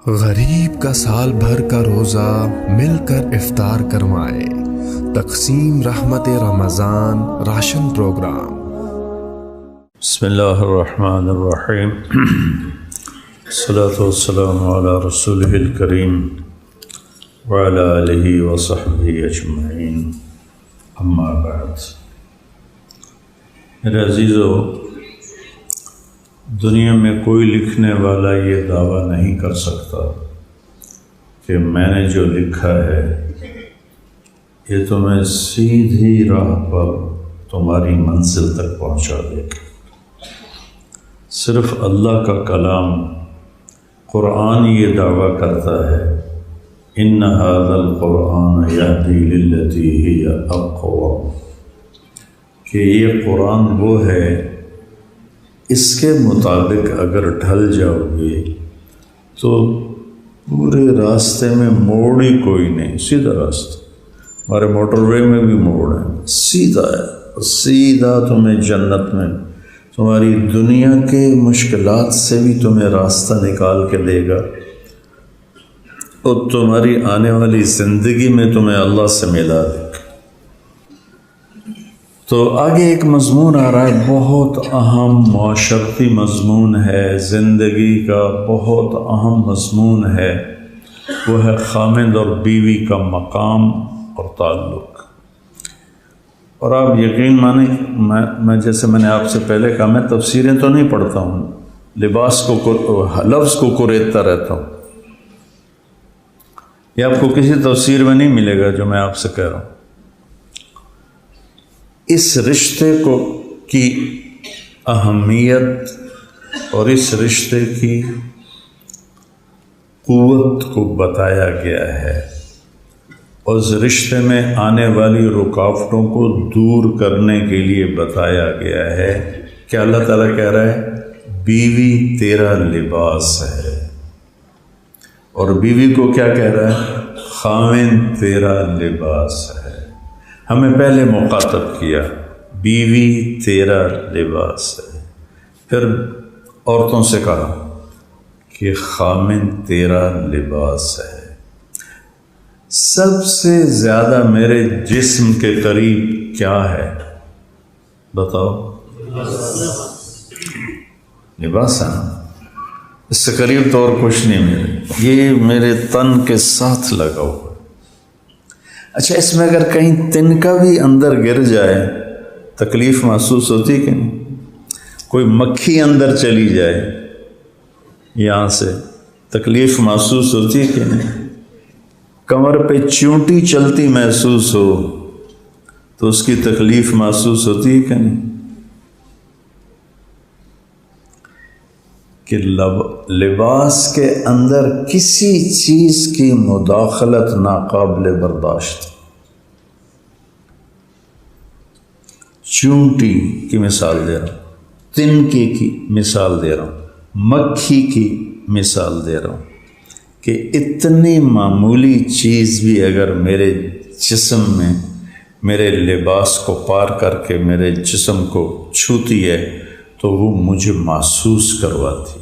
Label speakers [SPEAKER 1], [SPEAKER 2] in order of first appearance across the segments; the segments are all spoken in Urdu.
[SPEAKER 1] غریب کا سال بھر کا روزہ مل کر افطار کروائے، تقسیم رحمت رمضان راشن پروگرام۔
[SPEAKER 2] بسم اللہ الرحمن الرحیم، الصلاۃ والسلام علی رسولہ الکریم وعلی آلہ وصحبہ اجمعین، اما بعد۔ میرے عزیزو، دنیا میں کوئی لکھنے والا یہ دعویٰ نہیں کر سکتا کہ میں نے جو لکھا ہے یہ تمہیں سیدھی راہ پر تمہاری منزل تک پہنچا دے گا۔ صرف اللہ کا کلام قرآن یہ دعویٰ کرتا ہے، ان ھذا القرآن یہدی للتی ہی اقوم، کہ یہ قرآن وہ ہے اس کے مطابق اگر ڈھل جاؤ گے تو پورے راستے میں موڑ ہی کوئی نہیں، سیدھا راستہ۔ ہمارے موٹر وے میں بھی موڑ ہے، سیدھا ہے، سیدھا تمہیں جنت میں، تمہاری دنیا کے مشکلات سے بھی تمہیں راستہ نکال کے دے گا، اور تمہاری آنے والی زندگی میں تمہیں اللہ سے ملا دے گا۔ تو آگے ایک مضمون آ رہا ہے، بہت اہم معاشرتی مضمون ہے، زندگی کا بہت اہم مضمون ہے، وہ ہے خامند اور بیوی کا مقام اور تعلق۔ اور آپ یقین مانیں، میں جیسے میں نے آپ سے پہلے کہا، میں تفسیریں تو نہیں پڑھتا ہوں، لباس کو لفظ کو کوریدتا رہتا ہوں، یہ آپ کو کسی تفسیر میں نہیں ملے گا جو میں آپ سے کہہ رہا ہوں۔ اس رشتے کی اہمیت اور اس رشتے کی قوت کو بتایا گیا ہے، اور اس رشتے میں آنے والی رکاوٹوں کو دور کرنے کے لیے بتایا گیا ہے کہ اللہ تعالیٰ کہہ رہا ہے بیوی تیرا لباس ہے، اور بیوی کو کیا کہہ رہا ہے؟ خاوند تیرا لباس ہے۔ ہمیں پہلے مخاطب کیا، بیوی تیرا لباس ہے، پھر عورتوں سے کہا کہ خامن تیرا لباس ہے۔ سب سے زیادہ میرے جسم کے قریب کیا ہے؟ بتاؤ۔ لباس ہے نا، اس سے قریب تو اور کچھ نہیں میرے، یہ میرے تن کے ساتھ لگا ہوا۔ اچھا، اس میں اگر کہیں تنکا بھی اندر گر جائے تکلیف محسوس ہوتی کہ نہیں؟ کوئی مکھی اندر چلی جائے یہاں سے تکلیف محسوس ہوتی کہ نہیں؟ کمر پہ چونٹی چلتی محسوس ہو تو اس کی تکلیف محسوس ہوتی کہ نہیں؟ کہ لباس کے اندر کسی چیز کی مداخلت ناقابل برداشت۔ چونٹی کی مثال دے رہا ہوں، تنکے کی مثال دے رہا ہوں، مکھی کی مثال دے رہا ہوں، کہ اتنی معمولی چیز بھی اگر میرے جسم میں میرے لباس کو پار کر کے میرے جسم کو چھوتی ہے تو وہ مجھے محسوس کرواتی۔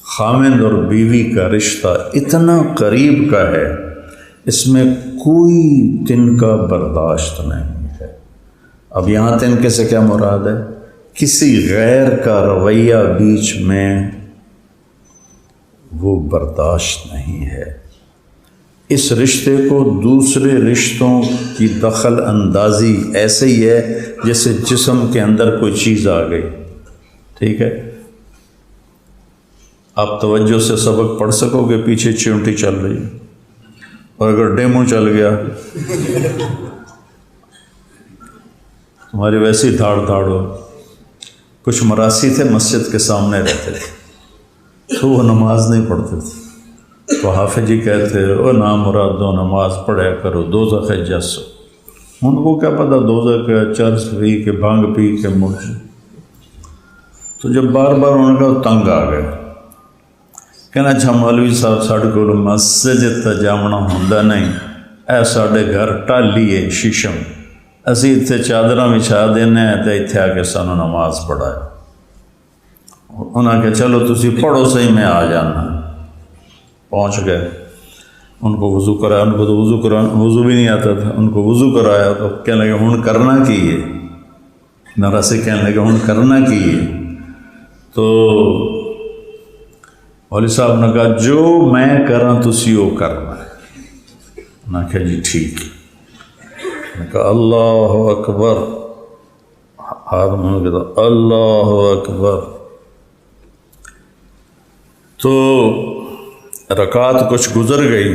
[SPEAKER 2] خامند اور بیوی کا رشتہ اتنا قریب کا ہے، اس میں کوئی تنکا برداشت نہیں ہے۔ اب یہاں تنکے سے کیا مراد ہے؟ کسی غیر کا رویہ بیچ میں وہ برداشت نہیں ہے۔ اس رشتے کو دوسرے رشتوں کی دخل اندازی ایسے ہی ہے جیسے جسم کے اندر کوئی چیز آ گئی، ٹھیک ہے؟ آپ توجہ سے سبق پڑھ سکو گے، پیچھے چونٹی چل رہی ہے، اور اگر ڈیمو چل گیا تمہاری ویسی دھاڑ دھاڑ ہو۔ کچھ مراسی تھے مسجد کے سامنے رہتے تھے تو وہ نماز نہیں پڑھتے تھے، تو حافظ جی کہتے او نامراد دو نماز پڑھا کرو دوزخ جس۔ ان کو کیا پتہ دوزخ کے چرس پی کے بھنگ پی کے مرج۔ تو جب بار بار انہوں نے کہا تنگ آ گئے، کہنا اچھا مولوی صاحب ساڈے کول مسجد تے جاونا ہوندا نہیں، اے ساڈے گھر ٹالی ہے شیشم، اسی اتنے چادراں بچھا دینے ہیں تے اتنے آ کے سانو نماز پڑھائے۔ انہاں کہ چلو تسی پڑھو صحیح، میں آ جانا۔ پہنچ گئے، ان کو وضو کرایا، ان کو تو وضو بھی نہیں آتا تھا، ان کو وضو کرایا تو کہنے لگے ہن کرنا کی ہے، نرا سے کہنے لگے ہن کرنا کی ہے، تو مولوی صاحب نے کہا جو میں کراں تسی وہ کرنا ہے۔ میں نے کہا جی ٹھیک ہے۔ میں نے کہا اللہ اکبر، ہاتھ میں کہتا اللہ اکبر، تو رکعت کچھ گزر گئی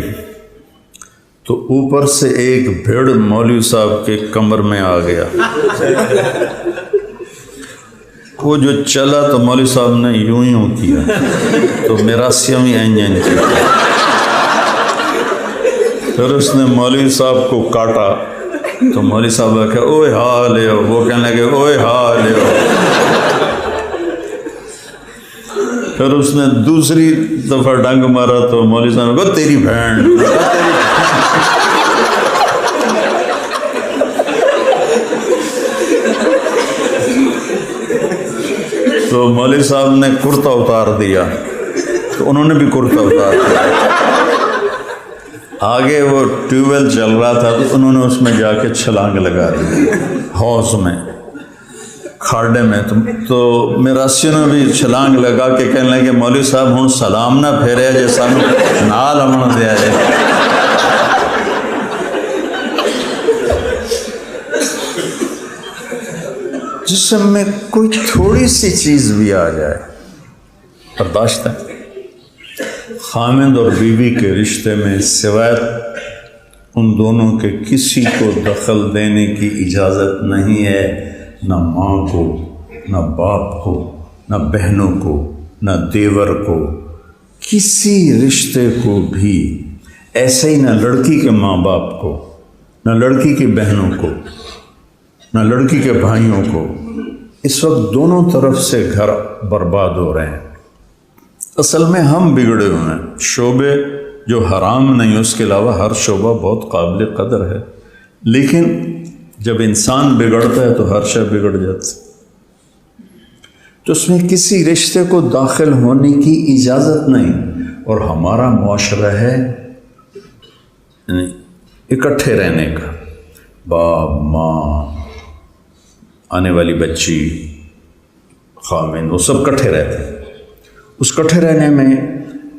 [SPEAKER 2] تو اوپر سے ایک بھیڑ مولوی صاحب کے کمر میں آ گیا، وہ جو چلا تو مولوی صاحب نے یوں کیا تو میرا سیم این کیا، پھر اس نے مولوی صاحب کو کاٹا تو مولوی صاحب نے کہا اوئے ہاں لے آؤ، وہ کہنے لگے اوئے ہاں لے آؤ، پھر اس نے دوسری دفعہ ڈنگ مارا تو مولوی صاحب نے کہا تیری بہن، تو مولوی صاحب نے کرتا اتار دیا تو انہوں نے بھی کرتا اتار دیا، آگے وہ ٹیوب ویل چل رہا تھا تو انہوں نے اس میں جا کے چھلانگ لگا دی حوض میں، کھاڑے میں، تو میراسیوں نے بھی چھلانگ لگا کے کہنے لگے مولوی صاحب ہوں سلام نہ پھیرے جے سانو نال امن دیا جائے۔ جسم میں کوئی تھوڑی سی چیز بھی آ جائے برداشت ہے۔ خامند اور بیوی کے رشتے میں سوائے ان دونوں کے کسی کو دخل دینے کی اجازت نہیں ہے، نہ ماں کو، نہ باپ کو، نہ بہنوں کو، نہ دیور کو، کسی رشتے کو بھی، ایسے ہی نہ لڑکی کے ماں باپ کو، نہ لڑکی کی بہنوں کو، نہ لڑکی کے بھائیوں کو۔ اس وقت دونوں طرف سے گھر برباد ہو رہے ہیں، اصل میں ہم بگڑے ہوئے ہیں۔ شعبے جو حرام نہیں، اس کے علاوہ ہر شعبہ بہت قابل قدر ہے، لیکن جب انسان بگڑتا ہے تو ہر شے بگڑ جاتا ہے، تو اس میں کسی رشتے کو داخل ہونے کی اجازت نہیں۔ اور ہمارا معاشرہ ہے اکٹھے رہنے کا، باپ ماں، آنے والی بچی، خامن، وہ سب کٹھے رہتے ہیں۔ اس کٹھے رہنے میں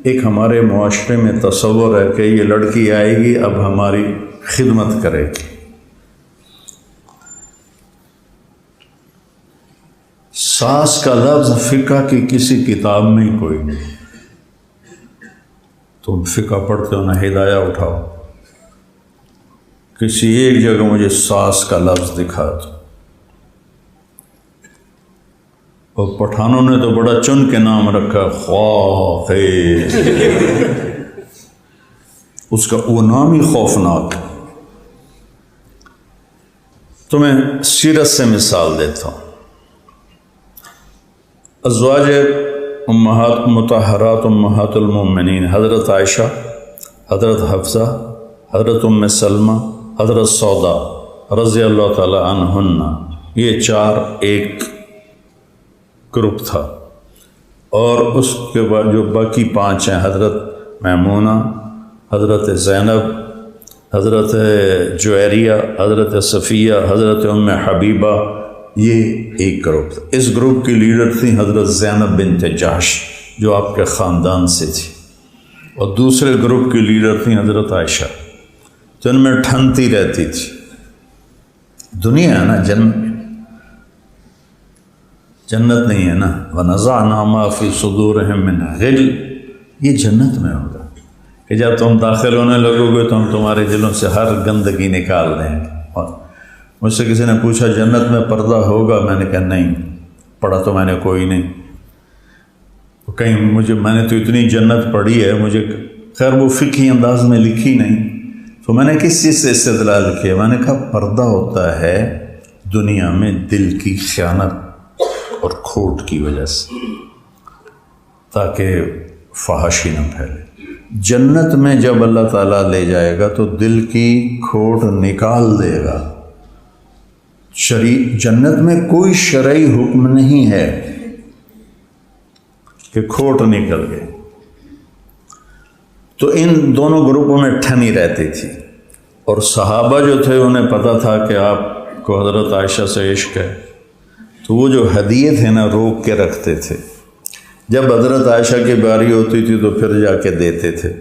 [SPEAKER 2] ایک ہمارے معاشرے میں تصور ہے کہ یہ لڑکی آئے گی اب ہماری خدمت کرے گی۔ ساس کا لفظ فقہ کی کسی کتاب میں ہی کوئی نہیں، تم فقہ پڑھتے ہو نہ ہدایہ اٹھاؤ، کسی ایک جگہ مجھے ساس کا لفظ دکھا دو۔ اور پٹھانوں نے تو بڑا چن کے نام رکھا خواہ، اس کا وہ نام ہی خوفناک۔ تمہیں سیرت سے مثال دیتا ہوں۔ ازواج امہات مطہرات امہات المومنین، حضرت عائشہ، حضرت حفصہ، حضرت ام سلمہ، حضرت سودا رضی اللہ تعالی عنہن، یہ چار ایک گروپ تھا، اور اس کے بعد جو باقی پانچ ہیں، حضرت میمونہ، حضرت زینب، حضرت جویریہ، حضرت صفیہ، حضرت ام حبیبہ، یہ ایک گروپ تھا۔ اس گروپ کی لیڈر تھیں حضرت زینب بنت جحش جو آپ کے خاندان سے تھی، اور دوسرے گروپ کی لیڈر تھیں حضرت عائشہ، جو ان میں ٹھنتی رہتی تھی۔ دنیا ہے نا، جنت نہیں ہے نا، وَنَزَعْنَا مَا فِي صُدُورِهِم مِّنْ غِلٍّ، یہ جنت میں ہوگا کہ جب تم داخل ہونے لگو گے تو ہم تمہارے دلوں سے ہر گندگی نکال دیں گے۔ اور مجھ سے کسی نے پوچھا جنت میں پردہ ہوگا، میں نے کہا نہیں، پڑھا تو میں نے کوئی نہیں، کہیں میں نے تو اتنی جنت پڑھی ہے، مجھے خیر وہ فقہی انداز میں لکھی نہیں، تو میں نے کس چیز سے استدلال کیا؟ میں نے کہا پردہ ہوتا ہے دنیا میں دل کی خیانت اور کھوٹ کی وجہ سے، تاکہ فحاشی نہ پھیلے۔ جنت میں جب اللہ تعالیٰ لے جائے گا تو دل کی کھوٹ نکال دے گا۔ جنت میں کوئی شرعی حکم نہیں ہے کہ کھوٹ نکل گئے، تو ان دونوں گروپوں میں ٹھنی رہتی تھی، اور صحابہ جو تھے انہیں پتہ تھا کہ آپ کو حضرت عائشہ سے عشق ہے، تو وہ جو ہدیے تھے نا روک کے رکھتے تھے، جب حضرت عائشہ کی باری ہوتی تھی تو پھر جا کے دیتے تھے۔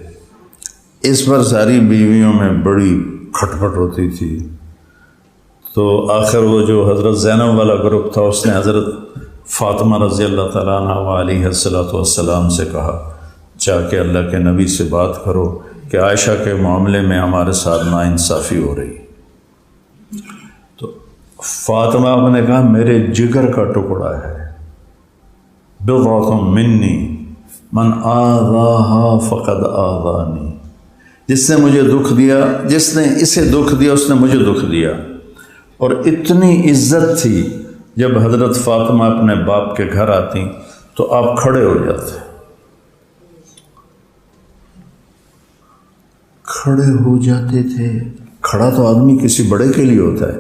[SPEAKER 2] اس پر ساری بیویوں میں بڑی کھٹ پٹ ہوتی تھی، تو آخر وہ جو حضرت زینب والا گروپ تھا اس نے حضرت فاطمہ رضی اللہ تعالیٰ عنہ علیہ السلام سے کہا جا کے اللہ کے نبی سے بات کرو کہ عائشہ کے معاملے میں ہمارے ساتھ ناانصافی ہو رہی۔ تو فاطمہ نے کہا میرے جگر کا ٹکڑا ہے، بضعۃ منی من آذاہا فقد آذانی، جس نے مجھے دکھ دیا، جس نے اسے دکھ دیا اس نے مجھے دکھ دیا۔ اور اتنی عزت تھی، جب حضرت فاطمہ اپنے باپ کے گھر آتی تو آپ کھڑے ہو جاتے، کھڑے ہو جاتے تھے۔ کھڑا تو آدمی کسی بڑے کے لیے ہوتا ہے،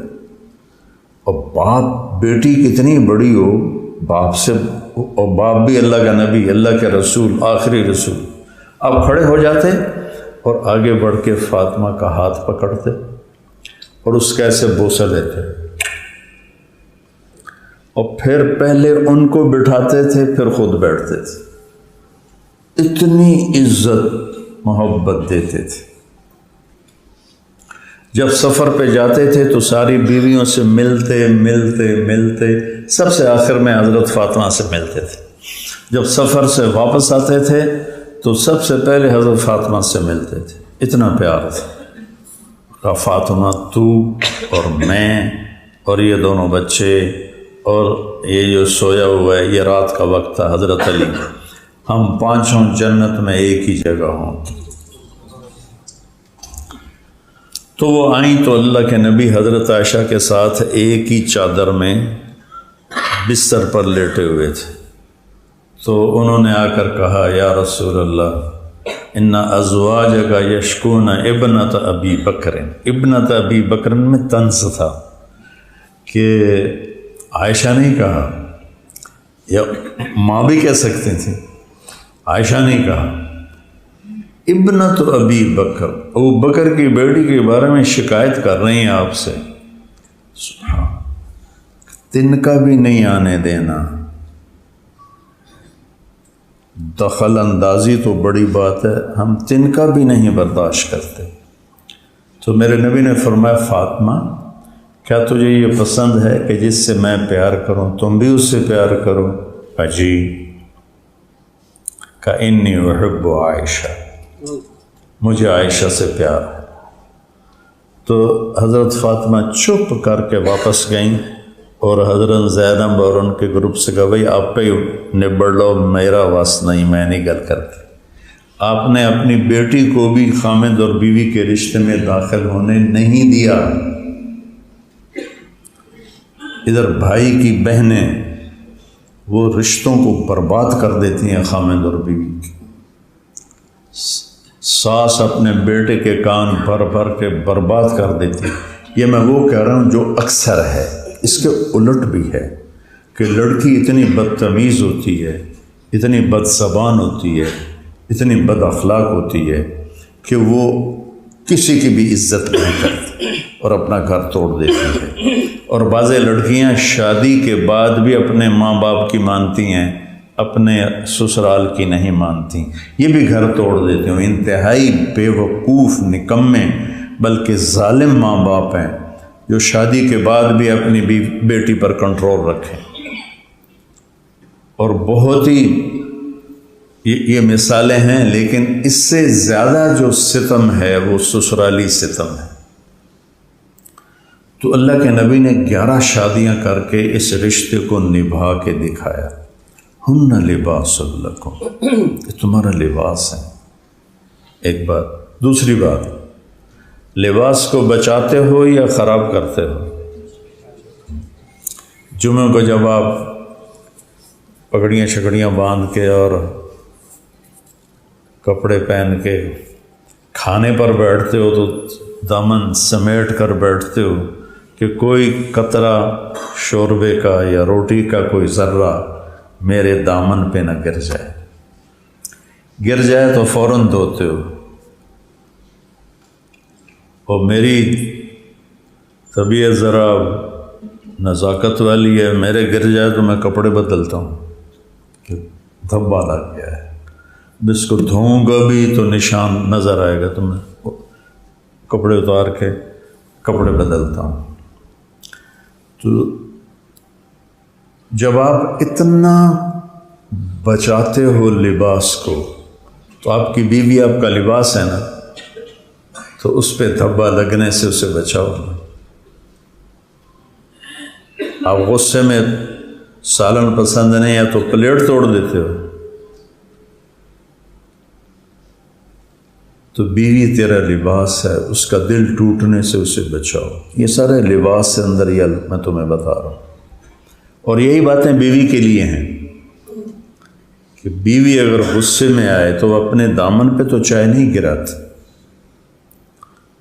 [SPEAKER 2] اور باپ بیٹی کتنی بڑی ہو، باپ سے، اور باپ بھی اللہ کا نبی، اللہ کے رسول، آخری رسول، آپ کھڑے ہو جاتے اور آگے بڑھ کے فاطمہ کا ہاتھ پکڑتے اور اس کا ایسے بوسہ لیتے، اور پھر پہلے ان کو بٹھاتے تھے پھر خود بیٹھتے تھے، اتنی عزت محبت دیتے تھے۔ جب سفر پہ جاتے تھے تو ساری بیویوں سے ملتے سب سے آخر میں حضرت فاطمہ سے ملتے تھے۔ جب سفر سے واپس آتے تھے تو سب سے پہلے حضرت فاطمہ سے ملتے تھے، اتنا پیار تھا۔ کہا فاطمہ تو اور میں اور یہ دونوں بچے اور یہ جو سویا ہوا ہے، یہ رات کا وقت تھا، حضرت علی، ہم پانچوں جنت میں ایک ہی جگہ ہوں۔ تو وہ آئیں تو اللہ کے نبی حضرت عائشہ کے ساتھ ایک ہی چادر میں بستر پر لیٹے ہوئے تھے، تو انہوں نے آ کر کہا یا رسول اللہ ان ازواجک یشکون ابنت ابی بکر، ابنت ابی بکر میں طنز تھا کہ عائشہ نہیں کہا، یا ماں بھی کہہ سکتے تھے، عائشہ نہیں کہا، ابنت ابی بکر، ابو بکر کی بیٹی کے بارے میں شکایت کر رہی ہیں آپ سے، سبحان، تنکا بھی نہیں آنے دینا، دخل اندازی تو بڑی بات ہے، ہم تنکا بھی نہیں برداشت کرتے۔ تو میرے نبی نے فرمایا فاطمہ کیا تجھے یہ پسند ہے کہ جس سے میں پیار کروں تم بھی اس سے پیار کرو؟ جی۔ کہ انی احب عائشہ، مجھے عائشہ سے پیار ہے۔ تو حضرت فاطمہ چپ کر کے واپس گئیں اور حضرت زینب اور ان کے گروپ سے کہا بھائی آپ پہ نبڑ لو، میرا واسطہ نہیں، میں نہیں گل کرتی۔ آپ نے اپنی بیٹی کو بھی خامد اور بیوی کے رشتے میں داخل ہونے نہیں دیا۔ ادھر بھائی کی بہنیں وہ رشتوں کو برباد کر دیتی ہیں، خامد اور بیوی کی، ساس اپنے بیٹے کے کان بھر بھر کے برباد کر دیتی۔ یہ میں وہ کہہ رہا ہوں جو اکثر ہے، اس کے الٹ بھی ہے کہ لڑکی اتنی بدتمیز ہوتی ہے، اتنی بد زبان ہوتی ہے، اتنی بد اخلاق ہوتی ہے کہ وہ کسی کی بھی عزت نہیں کرتی اور اپنا گھر توڑ دیتی ہے۔ اور بعض لڑکیاں شادی کے بعد بھی اپنے ماں باپ کی مانتی ہیں، اپنے سسرال کی نہیں مانتی، یہ بھی گھر توڑ دیتی ہوں۔ انتہائی بے وقوف، نکمے، بلکہ ظالم ماں باپ ہیں جو شادی کے بعد بھی اپنی بیٹی پر کنٹرول رکھیں۔ اور بہت ہی یہ مثالیں ہیں، لیکن اس سے زیادہ جو ستم ہے وہ سسرالی ستم ہے۔ تو اللہ کے نبی نے 11 شادیاں کر کے اس رشتے کو نبھا کے دکھایا۔ ہن لباس لکم، یہ تمہارا لباس ہے، ایک بات۔ دوسری بات، لباس کو بچاتے ہو یا خراب کرتے ہو؟ جمعہ کو جب آپ پگڑیاں شکڑیاں باندھ کے اور کپڑے پہن کے کھانے پر بیٹھتے ہو تو دامن سمیٹ کر بیٹھتے ہو کہ کوئی قطرہ شوربے کا یا روٹی کا کوئی ذرہ میرے دامن پہ نہ گر جائے۔ گر جائے تو فوراً دھوتے ہو، اور میری طبیعت ذرا نزاکت والی ہے، میرے گر جائے تو میں کپڑے بدلتا ہوں کہ دھبا لگ گیا ہے، اس کو دھوؤں گا بھی تو نشان نظر آئے گا، تو میں کپڑے اتار کے کپڑے بدلتا ہوں۔ تو جب آپ اتنا بچاتے ہو لباس کو، تو آپ کی بیوی آپ کا لباس ہے نا، تو اس پہ دھبا لگنے سے اسے بچاؤ۔ آپ غصے میں سالن پسند نہیں ہے تو پلیٹ توڑ دیتے ہو، تو بیوی تیرا لباس ہے، اس کا دل ٹوٹنے سے اسے بچاؤ۔ یہ سارے لباس سے اندر یہ میں تمہیں بتا رہا ہوں، اور یہی باتیں بیوی کے لیے ہیں کہ بیوی اگر غصے میں آئے تو وہ اپنے دامن پہ تو چائے نہیں گراتی،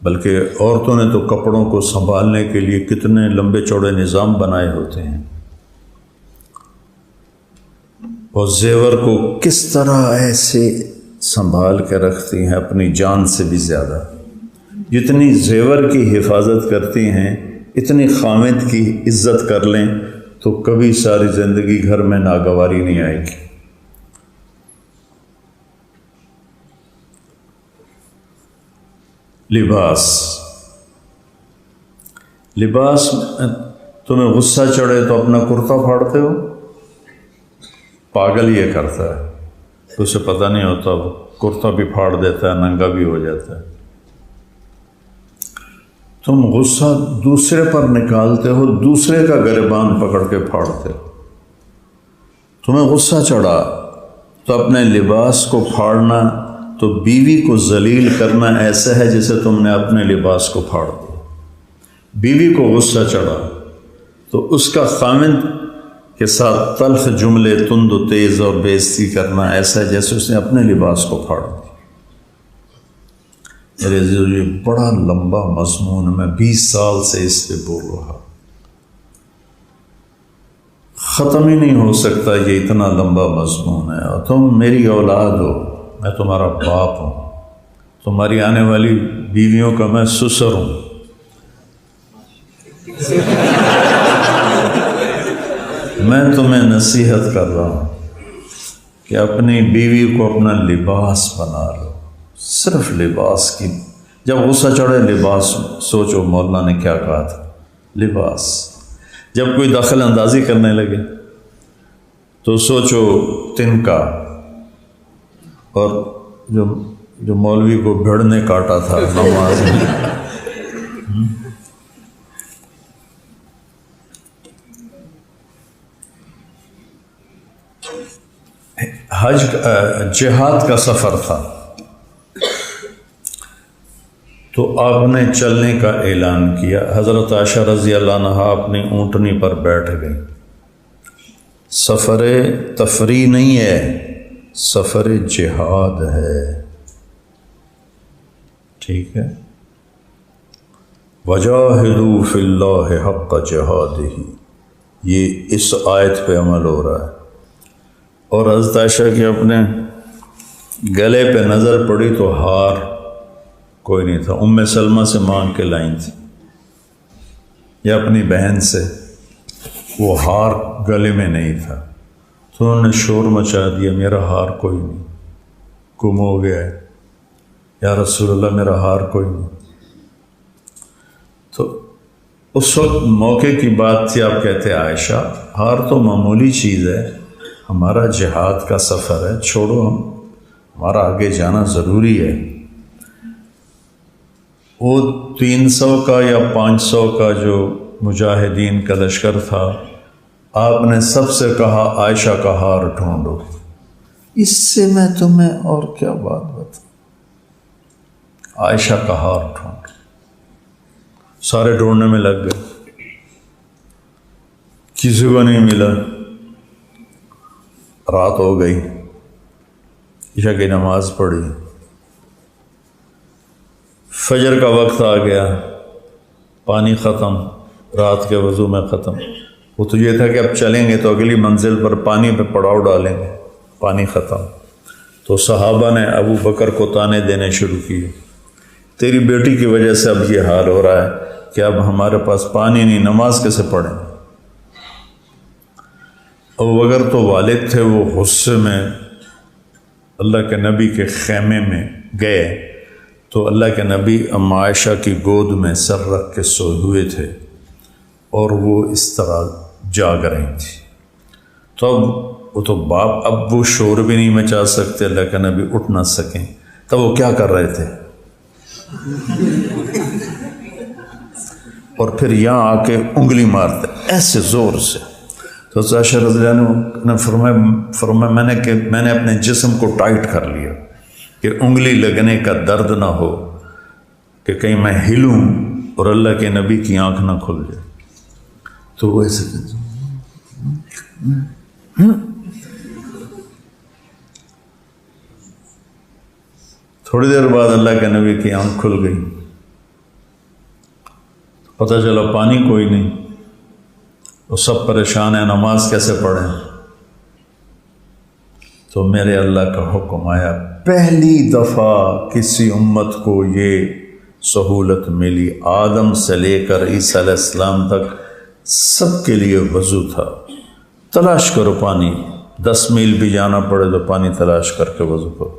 [SPEAKER 2] بلکہ عورتوں نے تو کپڑوں کو سنبھالنے کے لیے کتنے لمبے چوڑے نظام بنائے ہوتے ہیں، اور زیور کو کس طرح ایسے سنبھال کے رکھتی ہیں اپنی جان سے بھی زیادہ۔ جتنی زیور کی حفاظت کرتی ہیں اتنی خامد کی عزت کر لیں تو کبھی ساری زندگی گھر میں ناگواری نہیں آئے گی۔ لباس تمہیں غصہ چڑھے تو اپنا کرتا پھاڑتے ہو، پاگل یہ کرتا ہے، تو اسے پتہ نہیں ہوتا، وہ کرتا بھی پھاڑ دیتا ہے، ننگا بھی ہو جاتا ہے۔ تم غصہ دوسرے پر نکالتے ہو، دوسرے کا گریبان پکڑ کے پھاڑتے ہو۔ تمہیں غصہ چڑھا تو اپنے لباس کو پھاڑنا تو بیوی کو ذلیل کرنا ایسا ہے جیسے تم نے اپنے لباس کو پھاڑ دیا۔ بیوی کو غصہ چڑھا تو اس کا خامند کے ساتھ تلخ جملے تند و تیز اور بےعزتی کرنا ایسا ہے جیسے اس نے اپنے لباس کو پھاڑ دیا۔ میرے عزیزو، یہ بڑا لمبا مضمون، میں 20 سال سے اس پہ بول رہا، ختم ہی نہیں ہو سکتا، یہ اتنا لمبا مضمون ہے۔ اور تم میری اولاد ہو، میں تمہارا باپ ہوں، تمہاری آنے والی بیویوں کا میں سسر ہوں۔ میں تمہیں نصیحت کر رہا ہوں کہ اپنی بیوی کو اپنا لباس بنا لو، صرف لباس کی۔ جب غصہ چڑھے لباس سوچو، مولانا نے کیا کہا تھا، لباس۔ جب کوئی دخل اندازی کرنے لگے تو سوچو تنکا، اور جو مولوی کو بھیڑ نے کاٹا تھا نماز میں۔ حج جہاد کا سفر تھا تو آپ نے چلنے کا اعلان کیا۔ حضرت عائشہ رضی اللہ عنہا اپنی اونٹنی پر بیٹھ گئی۔ سفر تفریح نہیں ہے، سفر جہاد ہے، ٹھیک ہے۔ وجاہدوا فی اللہ حق جہادہ، یہ اس آیت پہ عمل ہو رہا ہے۔ اور حضرت عائشہ کے اپنے گلے پہ نظر پڑی تو ہار کوئی نہیں تھا، ام سلمہ سے مانگ کے لائیں تھی یا اپنی بہن سے، وہ ہار گلے میں نہیں تھا، تو انہوں نے شور مچا دیا، میرا ہار کوئی نہیں، گم ہو گیا ہے، یا رسول اللہ میرا ہار کوئی نہیں۔ تو اس وقت موقع کی بات تھی، آپ کہتے عائشہ ہار تو معمولی چیز ہے، ہمارا جہاد کا سفر ہے، چھوڑو، ہمارا آگے جانا ضروری ہے۔ وہ 300 کا یا 500 کا جو مجاہدین کا لشکر تھا، آپ نے سب سے کہا عائشہ کا ہار ڈھونڈو۔ اس سے میں تمہیں اور کیا بات بتاؤں، عائشہ کا ہار ڈھونڈو۔ سارے ڈھونڈنے میں لگ گئے، کسی کو نہیں ملا، رات ہو گئی، عشاء کی نماز پڑھی، فجر کا وقت آ گیا، پانی ختم، رات کے وضو میں ختم۔ وہ تو یہ تھا کہ اب چلیں گے تو اگلی منزل پر پانی پہ پڑاؤ ڈالیں گے، پانی ختم۔ تو صحابہ نے ابو بکر کو تانے دینے شروع کیے تیری بیٹی کی وجہ سے اب یہ حال ہو رہا ہے کہ اب ہمارے پاس پانی نہیں، نماز کیسے پڑھیں؟ اور اگر تو والد تھے وہ غصے میں اللہ کے نبی کے خیمے میں گئے تو اللہ کے نبی ام عائشہ کی گود میں سر رکھ کے سوئے ہوئے تھے اور وہ اس طرح جاگ رہی تھی، تو اب وہ تو باپ اب وہ شور بھی نہیں مچا سکتے، اللہ کے نبی اٹھ نہ سکیں، تب وہ کیا کر رہے تھے؟ اور پھر یہاں آ کے انگلی مارتے ایسے زور سے. تو عائشہ رضی اللہ عنہ نے فرمایا میں نے اپنے جسم کو ٹائٹ کر لیا کہ انگلی لگنے کا درد نہ ہو کہ کہیں میں ہلوں اور اللہ کے نبی کی آنکھ نہ کھل جائے. تو وہ ایسے تھوڑی دیر بعد اللہ کے نبی کی آنکھ کھل گئی، پتہ چلا پانی کوئی نہیں، وہ سب پریشان ہیں نماز کیسے پڑھیں. تو میرے اللہ کا حکم آیا، پہلی دفعہ کسی امت کو یہ سہولت ملی، آدم سے لے کر عیسیٰ علیہ السلام تک سب کے لیے وضو تھا. تلاش کرو پانی، 10 میل بھی جانا پڑے تو پانی تلاش کر کے وضو کرو.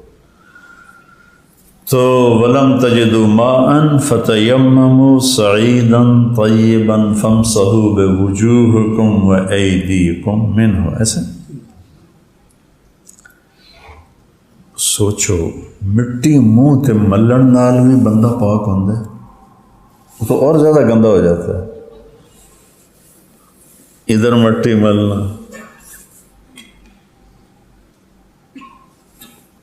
[SPEAKER 2] تو وَلَمْ تَجِدُوا مَاءً فَتَيَمَّمُوا صَعِيدًا طَيِّبًا فَامْسَحُوا بِوُجُوهِكُمْ وَأَيْدِيكُمْ مِنْهُ. ایسے سوچو، مٹی منہ تے ملن نال بھی بندہ پاک ہوندا ہے، وہ تو اور زیادہ گندا ہو جاتا ہے. ادھر مٹی ملنا،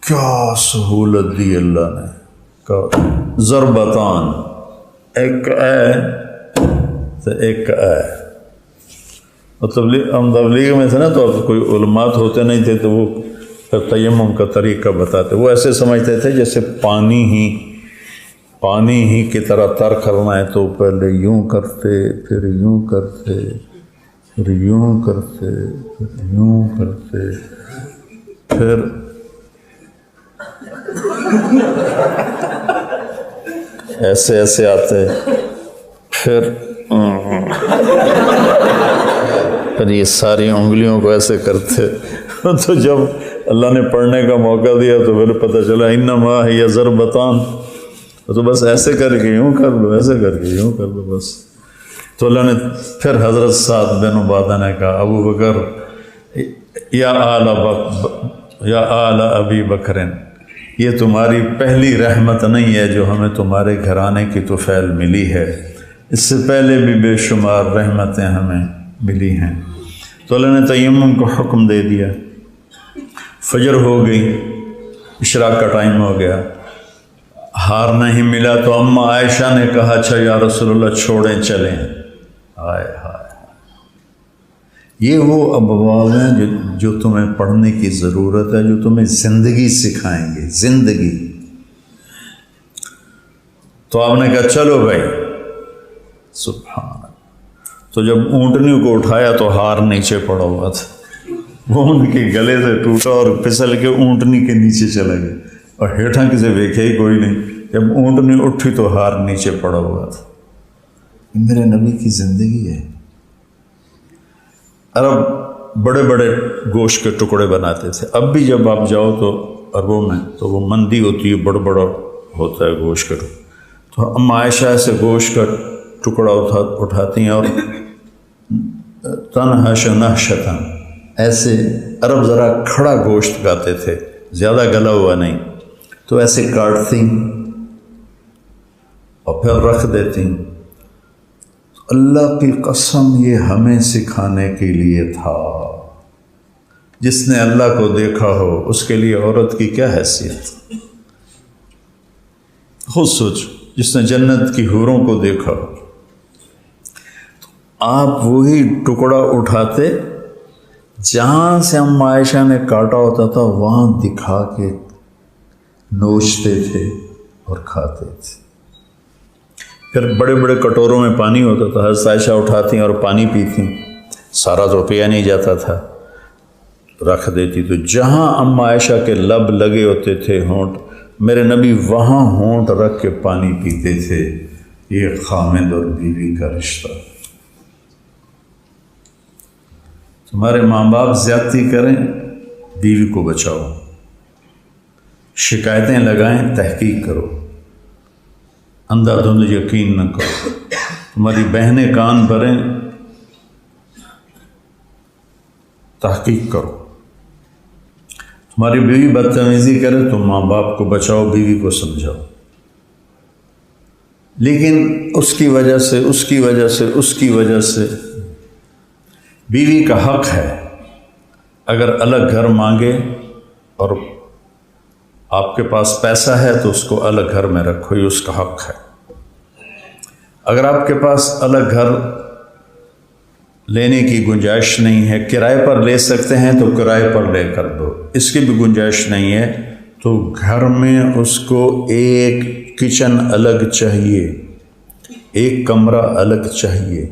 [SPEAKER 2] کیا سہولت دی اللہ نے. ضربتان، ایک اے تو ایک اے. ہم تبلیغ میں تھے نا تو کوئی علماء ہوتے نہیں تھے تو وہ پھر تیمم کا طریقہ بتاتے. وہ ایسے سمجھتے تھے جیسے پانی ہی کی طرح تر کرنا ہے، تو پہلے یوں کرتے، پھر یوں کرتے، پھر یوں کرتے، پھر یوں کرتے، پھر ایسے ایسے آتے، پھر یہ ساری انگلیوں کو ایسے کرتے. تو جب اللہ نے پڑھنے کا موقع دیا تو پھر پتہ چلا انما ہی ضربتان، تو بس ایسے کر کے یوں کر لو، ایسے کر کے یوں کر لو بس. تو اللہ نے پھر حضرت سعد بن عبادہ نے کہا، ابو بکر یا آل ابی بکر، یہ تمہاری پہلی رحمت نہیں ہے جو ہمیں تمہارے گھرانے کی طفیل ملی ہے، اس سے پہلے بھی بے شمار رحمتیں ہمیں ملی ہیں. تو اللہ نے تیمم کو حکم دے دیا. فجر ہو گئی، اشراق کا ٹائم ہو گیا، ہار نہیں ملا تو اماں عائشہ نے کہا اچھا یا رسول اللہ چھوڑیں چلیں. ہائے ہائے، یہ وہ ابواب ہیں جو تمہیں پڑھنے کی ضرورت ہے، جو تمہیں زندگی سکھائیں گے، زندگی. تو آپ نے کہا چلو بھائی. سبحان اللہ. تو جب اونٹنی کو اٹھایا تو ہار نیچے پڑا ہوا تھا، وہ ان کے گلے سے ٹوٹا اور پھسل کے اونٹنی کے نیچے چلا گیا، اور ہیٹھا کسی دیکھے ہی کوئی نہیں. جب اونٹنی اٹھی تو ہار نیچے پڑا ہوا تھا. میرے نبی کی زندگی ہے. عرب بڑے بڑے گوشت کے ٹکڑے بناتے تھے. اب بھی جب آپ جاؤ تو عربوں میں تو وہ مندی ہوتی ہے، بڑا بڑا ہوتا ہے گوشت کا ٹکڑا. تو ام عائشہ سے گوشت کا ٹکڑا اٹھاتی ہیں اور تنہش نہشتاً، ایسے عرب ذرا کھڑا گوشت کھاتے تھے، زیادہ گلا ہوا نہیں، تو ایسے کاٹتی اور پھر رکھ دیتی. اللہ کی قسم یہ ہمیں سکھانے کے لیے تھا. جس نے اللہ کو دیکھا ہو اس کے لیے عورت کی کیا حیثیت. خود سوچ، جس نے جنت کی حوروں کو دیکھا ہو. آپ وہی ٹکڑا اٹھاتے جہاں سے ہم عائشہ نے کاٹا ہوتا تھا، وہاں دکھا کے نوچتے تھے اور کھاتے تھے. پھر بڑے بڑے کٹوروں میں پانی ہوتا تھا، حضرت عائشہ اٹھاتی اور پانی پیتی. سارا تو پیا نہیں جاتا تھا، رکھ دیتی. تو جہاں ام عائشہ کے لب لگے ہوتے تھے، ہونٹ، میرے نبی وہاں ہونٹ رکھ کے پانی پیتے تھے۔ یہ خامد اور بیوی کا رشتہ۔ تمہارے ماں باپ زیادتی کریں، بیوی کو بچاؤ، شکایتیں لگائیں، تحقیق کرو، اندھا دھند یقین نہ کرو۔ تمہاری بہنیں کان بھریں، تحقیق کرو۔ تمہاری بیوی بدتمیزی کرے تو ماں باپ کو بچاؤ، بیوی کو سمجھاؤ۔ لیکن اس کی وجہ سے بیوی کا حق ہے، اگر الگ گھر مانگے اور آپ کے پاس پیسہ ہے تو اس کو الگ گھر میں رکھو، یہ اس کا حق ہے۔ اگر آپ کے پاس الگ گھر لینے کی گنجائش نہیں ہے، کرائے پر لے سکتے ہیں تو کرائے پر لے کر دو، اس کی بھی گنجائش نہیں ہے تو گھر میں اس کو ایک کچن الگ چاہیے، ایک کمرہ الگ چاہیے،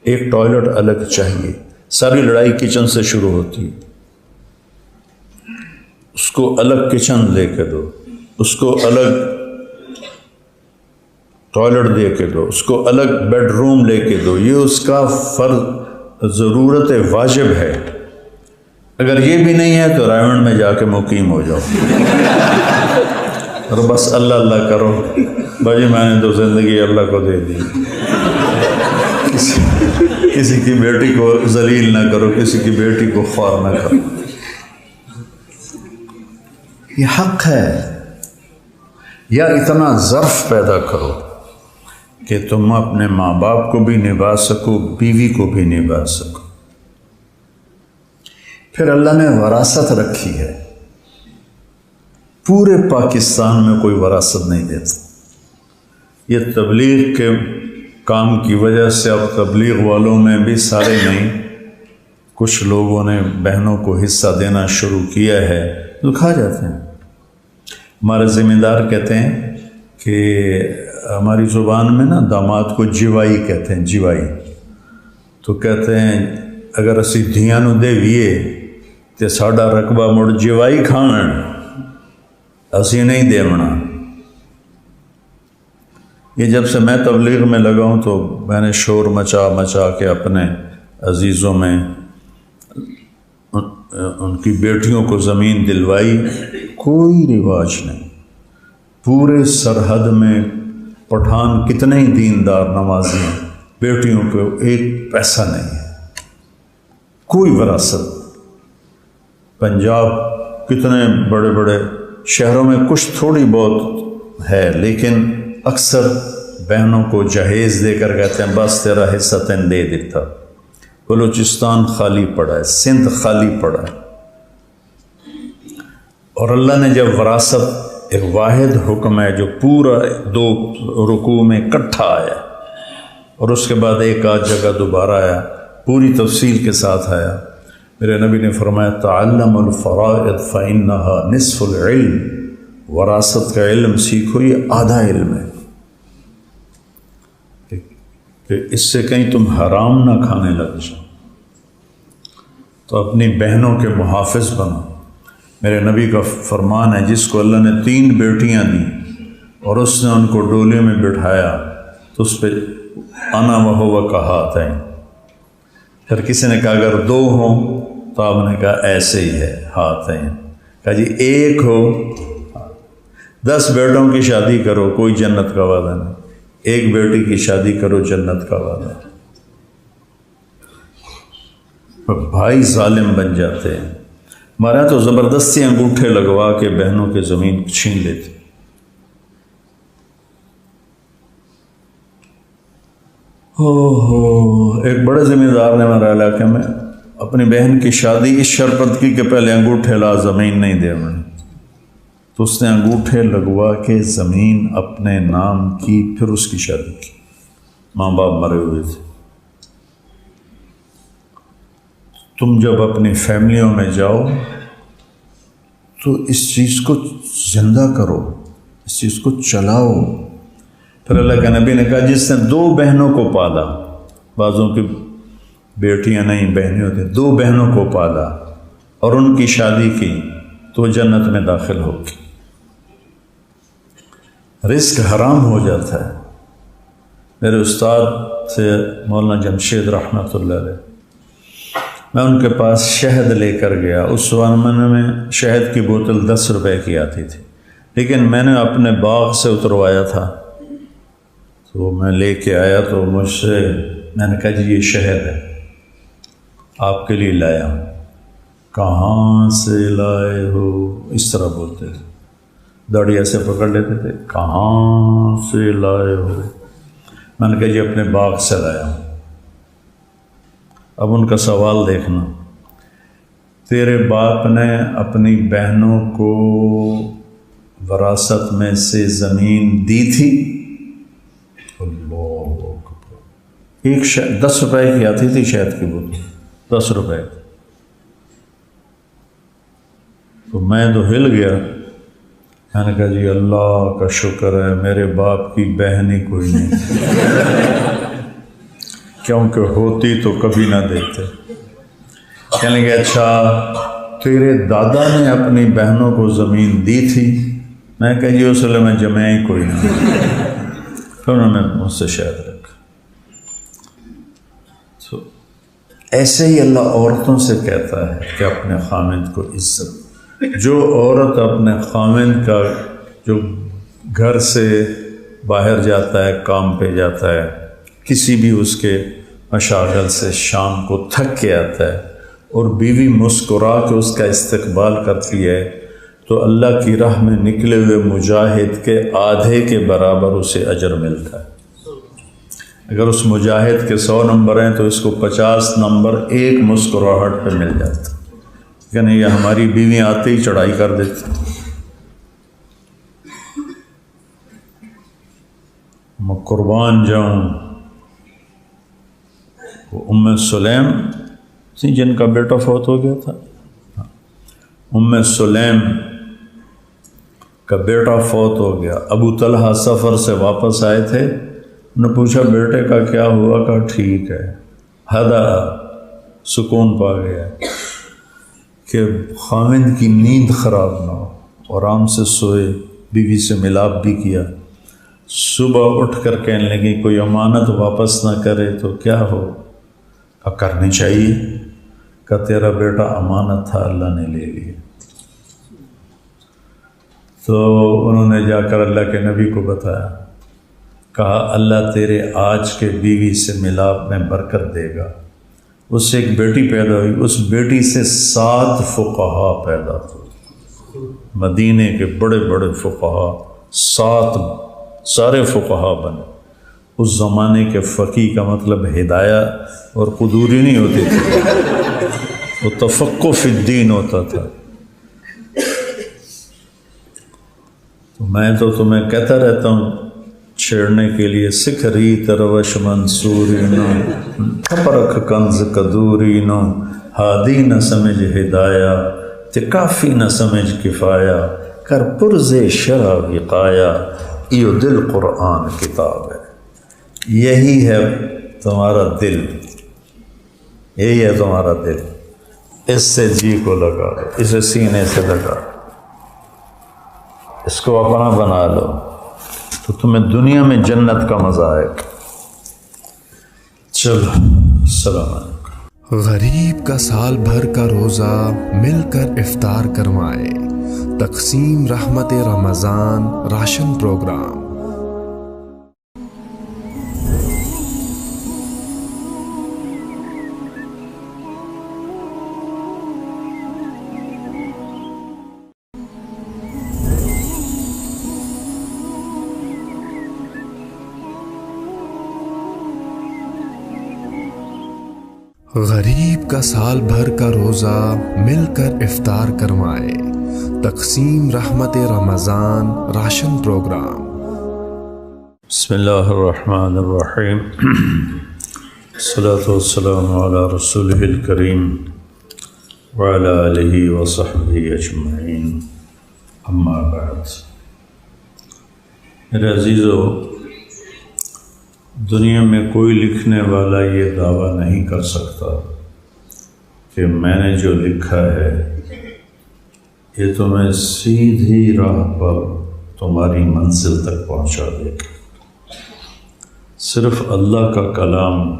[SPEAKER 2] ایک ٹوائلٹ الگ چاہیے۔ ساری لڑائی کچن سے شروع ہوتی ہے۔ اس کو الگ کچن لے کے دو، اس کو الگ ٹوائلٹ دے کے دو، اس کو الگ بیڈ روم لے کے دو، یہ اس کا فرض، ضرورت واجب ہے۔ اگر یہ بھی نہیں ہے تو رائمنڈ میں جا کے مقیم ہو جاؤ اور بس اللہ اللہ کرو، بھائی میں نے تو زندگی اللہ کو دے دی۔ کسی کی بیٹی کو ذلیل نہ کرو، کسی کی بیٹی کو خوار نہ کرو، یہ حق ہے۔ یا اتنا ظرف پیدا کرو کہ تم اپنے ماں باپ کو بھی نبھا سکو، بیوی کو بھی نبھا سکو۔ پھر اللہ نے وراثت رکھی ہے، پورے پاکستان میں کوئی وراثت نہیں دیتا۔ یہ تبلیغ کے کام کی وجہ سے اب تبلیغ والوں میں بھی سارے نہیں، کچھ لوگوں نے بہنوں کو حصہ دینا شروع کیا ہے، تو کھا جاتے ہیں۔ ہمارے ذمہ دار کہتے ہیں کہ ہماری زبان میں نا داماد کو جیوائی کہتے ہیں، جیوائی، تو کہتے ہیں اگر اسی دھیاں نو دے ویے تے ساڈا رقبہ مڑ جیوائی کھان، اسی نہیں دیونا۔ یہ جب سے میں تبلیغ میں لگا ہوں تو میں نے شور مچا کے اپنے عزیزوں میں ان کی بیٹیوں کو زمین دلوائی، کوئی رواج نہیں۔ پورے سرحد میں پٹھان کتنے ہی دیندار نمازی ہیں، بیٹیوں کو ایک پیسہ نہیں ہے، کوئی وراثت۔ پنجاب کتنے بڑے بڑے شہروں میں کچھ تھوڑی بہت ہے، لیکن اکثر بہنوں کو جہیز دے کر کہتے ہیں بس تیرا حصہ تین دے دیتا۔ بلوچستان خالی پڑا ہے، سندھ خالی پڑا ہے۔ اور اللہ نے جب وراثت ایک واحد حکم ہے جو پورا 2 رکوع میں اکٹھا آیا اور اس کے بعد ایک آدھ جگہ دوبارہ آیا، پوری تفصیل کے ساتھ آیا۔ میرے نبی نے فرمایا تعلم الفرائض فإنها نصف العلم، وراثت کا علم سیکھو، یہ آدھا علم ہے، کہ اس سے کہیں تم حرام نہ کھانے لگ جاؤ۔ تو اپنی بہنوں کے محافظ بنو۔ میرے نبی کا فرمان ہے جس کو اللہ نے 3 بیٹیاں دیں اور اس نے ان کو ڈولے میں بٹھایا تو اس پہ انا وہو کہات ہیں۔ پھر کسی نے کہا اگر 2 ہوں تو آپ نے کہا ایسے ہی ہے، ہاتھ ہیں۔ کہا جی 1 ہو، 10 بیٹوں کی شادی کرو، کوئی جنت کا وعدہ نہیں، 1 بیٹی کی شادی کرو، جنت کا وعدہ۔ بھائی ظالم بن جاتے ہیں۔ ہمارے یہاں تو زبردستی انگوٹھے لگوا کے بہنوں کے زمین چھین لیتے۔ ایک بڑے ذمہ دار نے ہمارے علاقے میں اپنی بہن کی شادی اس شرط کی کہ پہلے انگوٹھے لا، زمین نہیں دے انہوں، تو اس نے انگوٹھے لگوا کے زمین اپنے نام کی، پھر اس کی شادی کی۔ ماں باپ مرے ہوئے تھے۔ تم جب اپنی فیملیوں میں جاؤ تو اس چیز کو زندہ کرو، اس چیز کو چلاؤ۔ پھر اللہ کے نبی نے کہا جس نے 2 بہنوں کو پالا، بعضوں کی بیٹیاں نہیں بہنیں ہوتی، 2 بہنوں کو پالا اور ان کی شادی کی تو جنت میں داخل ہوگی۔ رزق حرام ہو جاتا ہے۔ میرے استاد تھے مولانا جمشید رحمۃ اللہ علیہ، میں ان کے پاس شہد لے کر گیا۔ اس زمانے میں شہد کی بوتل 10 روپے کی آتی تھی، لیکن میں نے اپنے باغ سے اتروایا تھا، تو میں لے کے آیا تو مجھ سے میں نے کہا جی یہ شہد ہے، آپ کے لیے لایا ہوں۔ کہاں سے لائے ہو؟ اس طرح بولتے تھے، داڑھی ایسے پکڑ لیتے تھے، کہاں سے لائے ہو؟ میں نے کہا جی اپنے باغ سے لایا ہوں۔ اب ان کا سوال دیکھنا، تیرے باپ نے اپنی بہنوں کو وراثت میں سے زمین دی تھی؟ اللہ اکبر۔ ایک 10 روپے کی آتی تھی شہد کی بوتل، 10 روپے۔ تو میں تو ہل گیا، میں نے کہا جی اللہ کا شکر ہے میرے باپ کی بہن ہی کوئی نہیں، کیونکہ ہوتی تو کبھی نہ دیتے۔ کہنے کہ اچھا تیرے دادا نے اپنی بہنوں کو زمین دی تھی؟ میں کہا جی اس لیے میں جمع ہی کوئی نہیں۔ پھر انہوں نے مجھ سے شہد رکھا۔ تو ایسے ہی اللہ عورتوں سے کہتا ہے کہ اپنے خامند کو عزت۔ جو عورت اپنے خامند کا، جو گھر سے باہر جاتا ہے، کام پہ جاتا ہے، کسی بھی اس کے مشاغل سے شام کو تھک کے آتا ہے، اور بیوی مسکرا کے اس کا استقبال کرتی ہے، تو اللہ کی راہ میں نکلے ہوئے مجاہد کے آدھے کے برابر اسے اجر ملتا ہے۔ اگر اس مجاہد کے 100 نمبر ہیں تو اس کو 50 نمبر ایک مسکراہٹ پہ مل جاتا ہے۔ یعنی یہ ہماری بیوی آتے ہی چڑھائی کر دیتی۔ میں قربان جاؤں، وہ ام سلیم تھی جن کا بیٹا فوت ہو گیا تھا، ام سلیم کا بیٹا فوت ہو گیا۔ ابو طلحہ سفر سے واپس آئے تھے، انہوں نے پوچھا بیٹے کا کیا ہوا؟ کہا ٹھیک ہے۔ ہدا سکون پا گیا کہ خامند کی نیند خراب نہ ہو، آرام سے سوئے، بیوی سے ملاپ بھی کیا۔ صبح اٹھ کر کہنے لگی کوئی امانت واپس نہ کرے تو کیا ہو؟ کہا کرنی چاہیے۔ کہا تیرا بیٹا امانت تھا، اللہ نے لے لیا۔ تو انہوں نے جا کر اللہ کے نبی کو بتایا، کہا اللہ تیرے آج کے بیوی سے ملاپ میں برکت دے گا۔ اس سے ایک بیٹی پیدا ہوئی، اس بیٹی سے 7 فقہا پیدا ہوئے، مدینے کے بڑے بڑے فقہا، 7 سارے فقہا بنے۔ اس زمانے کے فقیہ کا مطلب ہدایہ اور قدوری نہیں ہوتی تھی، وہ تفقہ فی الدین ہوتا تھا۔ تو میں تو تمہیں کہتا رہتا ہوں چھیڑنے کے لیے، سکھری تروش منصوری نو، پرکھ کنز کدوری نو، ہادی نہ سمجھ ہدایہ، تکافی نہ سمجھ کفایا، کر پرز شرع وقایا، ایو دل قرآن کتاب ہے۔ یہی ہے تمہارا دل، یہی ہے تمہارا دل، اس سے جی کو لگا لو، اسے سینے سے لگا لو، اس کو اپنا بنا لو، تو تمہیں دنیا میں جنت کا مزہ آئے گا۔ چلو السلام علیکم۔
[SPEAKER 1] غریب کا سال بھر کا روزہ مل کر افطار کروائے، تقسیم رحمت رمضان راشن پروگرام۔ غریب کا سال بھر کا روزہ مل کر افطار کروائے، تقسیم رحمت رمضان راشن پروگرام۔
[SPEAKER 2] بسم اللہ الرحمن الرحیم، الصلاۃ والسلام علی رسولہ الکریم وعلی آلہ وصحبہ اجمعین، اما بعد۔ میرے عزیزو، دنیا میں کوئی لکھنے والا یہ دعویٰ نہیں کر سکتا کہ میں نے جو لکھا ہے یہ تمہیں سیدھی راہ پر تمہاری منزل تک پہنچا دے گا۔ صرف اللہ کا کلام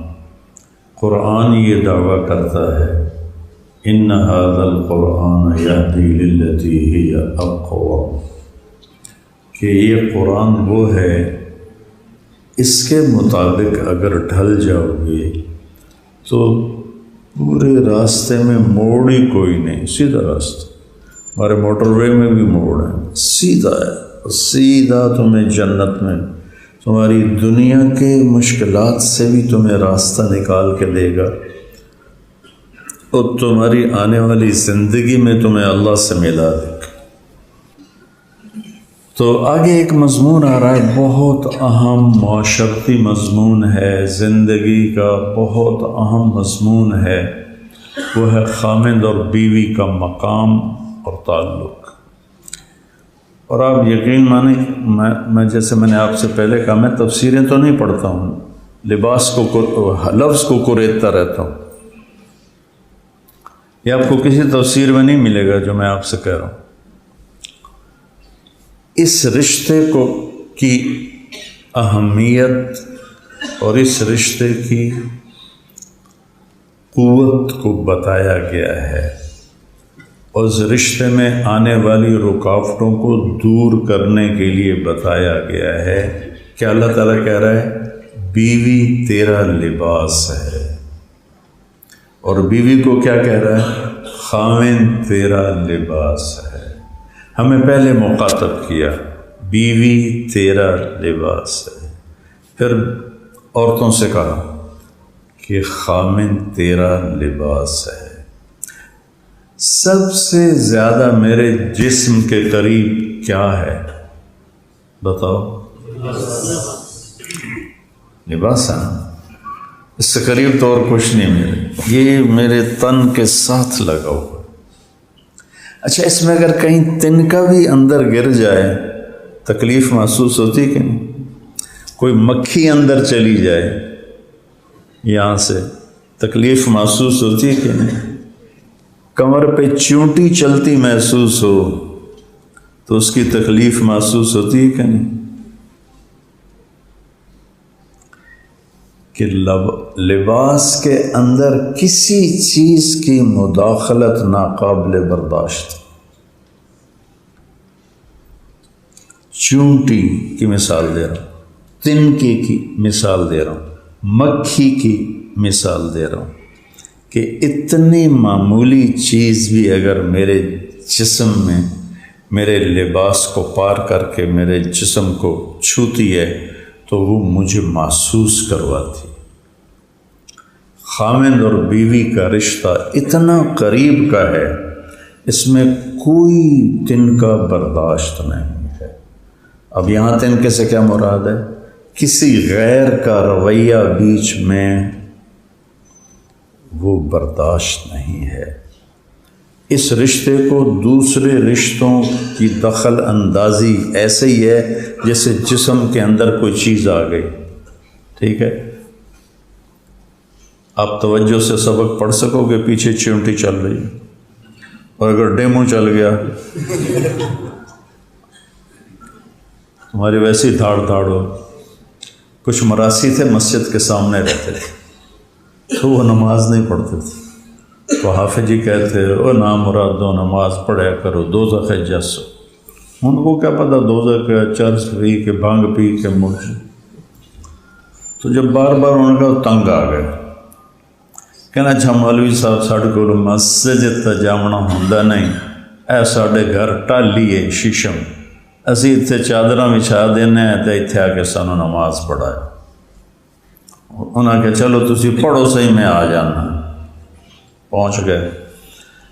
[SPEAKER 2] قرآن یہ دعویٰ کرتا ہے، ان ھذا القرآن یہدی للتی ہی اقوم، کہ یہ قرآن وہ ہے اس کے مطابق اگر ڈھل جاؤ گے تو پورے راستے میں موڑ ہی کوئی نہیں، سیدھا راستہ۔ ہمارے موٹر وے میں بھی موڑ ہے، سیدھا ہے، سیدھا تمہیں جنت میں، تمہاری دنیا کے مشکلات سے بھی تمہیں راستہ نکال کے دے گا، اور تمہاری آنے والی زندگی میں تمہیں اللہ سے ملا دے گا۔ تو آگے ایک مضمون آ رہا ہے، بہت اہم معاشرتی مضمون ہے، زندگی کا بہت اہم مضمون ہے، وہ ہے خامند اور بیوی کا مقام اور تعلق۔ اور آپ یقین مانیں، میں جیسے میں نے آپ سے پہلے کہا، میں تفسیریں تو نہیں پڑھتا ہوں، لباس کو لفظ کو کوریدتا رہتا ہوں، یہ آپ کو کسی تفسیر میں نہیں ملے گا جو میں آپ سے کہہ رہا ہوں۔ اس رشتے کی اہمیت اور اس رشتے کی قوت کو بتایا گیا ہے، اور اس رشتے میں آنے والی رکاوٹوں کو دور کرنے کے لیے بتایا گیا ہے کہ اللہ تعالیٰ کہہ رہا ہے بیوی تیرا لباس ہے، اور بیوی کو کیا کہہ رہا ہے؟ خاوند تیرا لباس ہے۔ ہمیں پہلے مخاطب کیا، بیوی تیرا لباس ہے، پھر عورتوں سے کہا کہ خاوند تیرا لباس ہے۔ سب سے زیادہ میرے جسم کے قریب کیا ہے بتاؤ؟ لباس ہے نا، اس سے قریب تو اور کچھ نہیں میرے، یہ میرے تن کے ساتھ لگا ہوا۔ اچھا، اس میں اگر کہیں تنکا بھی اندر گر جائے تکلیف محسوس ہوتی کہ نہیں؟ کوئی مکھی اندر چلی جائے یہاں سے تکلیف محسوس ہوتی کہ نہیں؟ کمر پہ چونٹی چلتی محسوس ہو تو اس کی تکلیف محسوس ہوتی ہے کہ نہیں؟ کہ لباس کے اندر کسی چیز کی مداخلت ناقابل برداشت۔ چونٹی کی مثال دے رہا ہوں، تنکے کی مثال دے رہا ہوں، مکھی کی مثال دے رہا ہوں، کہ اتنی معمولی چیز بھی اگر میرے جسم میں میرے لباس کو پار کر کے میرے جسم کو چھوتی ہے تو وہ مجھے محسوس کرواتی۔ خاوند اور بیوی کا رشتہ اتنا قریب کا ہے، اس میں کوئی تنکا برداشت نہیں ہے۔ اب یہاں تنکے سے کیا مراد ہے؟ کسی غیر کا رویہ بیچ میں وہ برداشت نہیں ہے۔ اس رشتے کو دوسرے رشتوں کی دخل اندازی ایسے ہی ہے جیسے جسم کے اندر کوئی چیز آ گئی، ٹھیک ہے؟ آپ توجہ سے سبق پڑھ سکو گے، پیچھے چونٹی چل رہی ہے، اور اگر ڈیمو چل گیا تمہاری ویسی دھاڑ دھاڑ ہو۔ کچھ مراسی تھے مسجد کے سامنے رہتے تھے، تو وہ نماز نہیں پڑھتے تھے، تو حافظ جی کہتے او نامراد دو نماز پڑھیا کرو، دوزخ جسو۔ ان کو کیا پتہ دوزخ کے چرس پی کے بھانگ پی کے مرج۔ تو جب بار بار ان کا تنگ آ گئے، کہنا اچھا مولوی صاحب ساڈے کول مسجد تے جاونا ہوندا نہیں، اے ساڈے گھر ٹالی ہے شیشم، اسی اتنے چادراں بچھا دینے ہیں تے اتنے آ کے سانو نماز پڑھائے۔ انہاں کہ چلو تسی پڑھو صحیح، میں آ جانا۔ پہنچ گئے،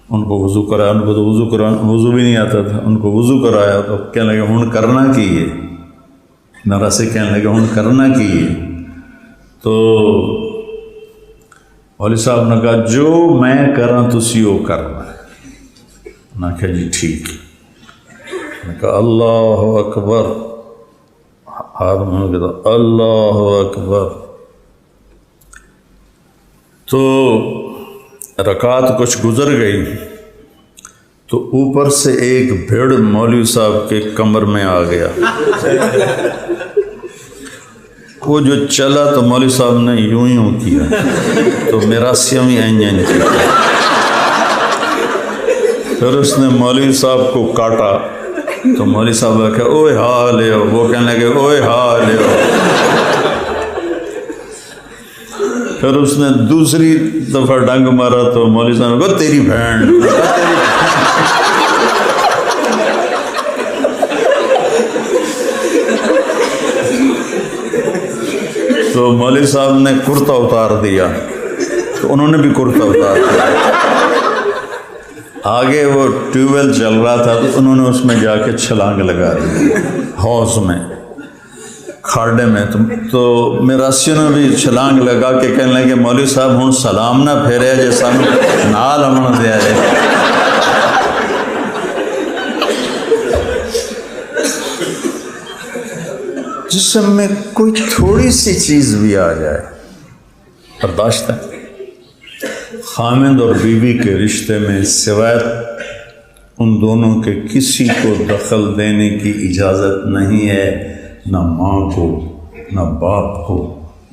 [SPEAKER 2] ان کو وضو کرایا، ان کو تو وضو بھی نہیں آتا تھا، ان کو وضو کرایا تو کہنے لگے ہن کرنا کی ہے، نارا سے کہنے لگے ہن کرنا کی ہے۔ تو مولوی صاحب نے کہا جو میں کراں تسی وہ کرنا ہے۔ انہاں کہا جی ٹھیک ہے۔ میں کہا اللہ اکبر، ہاتھ میں کہتا اللہ اکبر۔ تو رکعت کچھ گزر گئی تو اوپر سے ایک بھیڑ مولوی صاحب کے کمر میں آ گیا. وہ جو چلا تو مولوی صاحب نے یوں کیا تو میرا سیمی این کیا. پھر اس نے مولوی صاحب کو کاٹا تو مولوی صاحب نے کہا اوئے ہاں لے آؤ. وہ کہنے لگے اوئے ہاں لے آؤ. پھر اس نے دوسری دفعہ ڈنگ مارا تو مولوی صاحب نے کہا تیری بہن. تو مولوی صاحب نے کرتا اتار دیا تو انہوں نے بھی کرتا اتار دیا. آگے وہ ٹیوب ویل چل رہا تھا تو انہوں نے اس میں جا کے چھلانگ لگا دی حوض میں کھاڑے میں. تو میراثیوں نے بھی چھلانگ لگا کے کہنے لگے مولوی صاحب ہوں سلام نہ پھیرے جے سانو نال امن دیا جائے. جسم میں کوئی تھوڑی سی چیز بھی آ جائے برداشت ہے. خامند اور بیوی کے رشتے میں سوائے ان دونوں کے کسی کو دخل دینے کی اجازت نہیں ہے. نہ ماں کو، نہ باپ کو،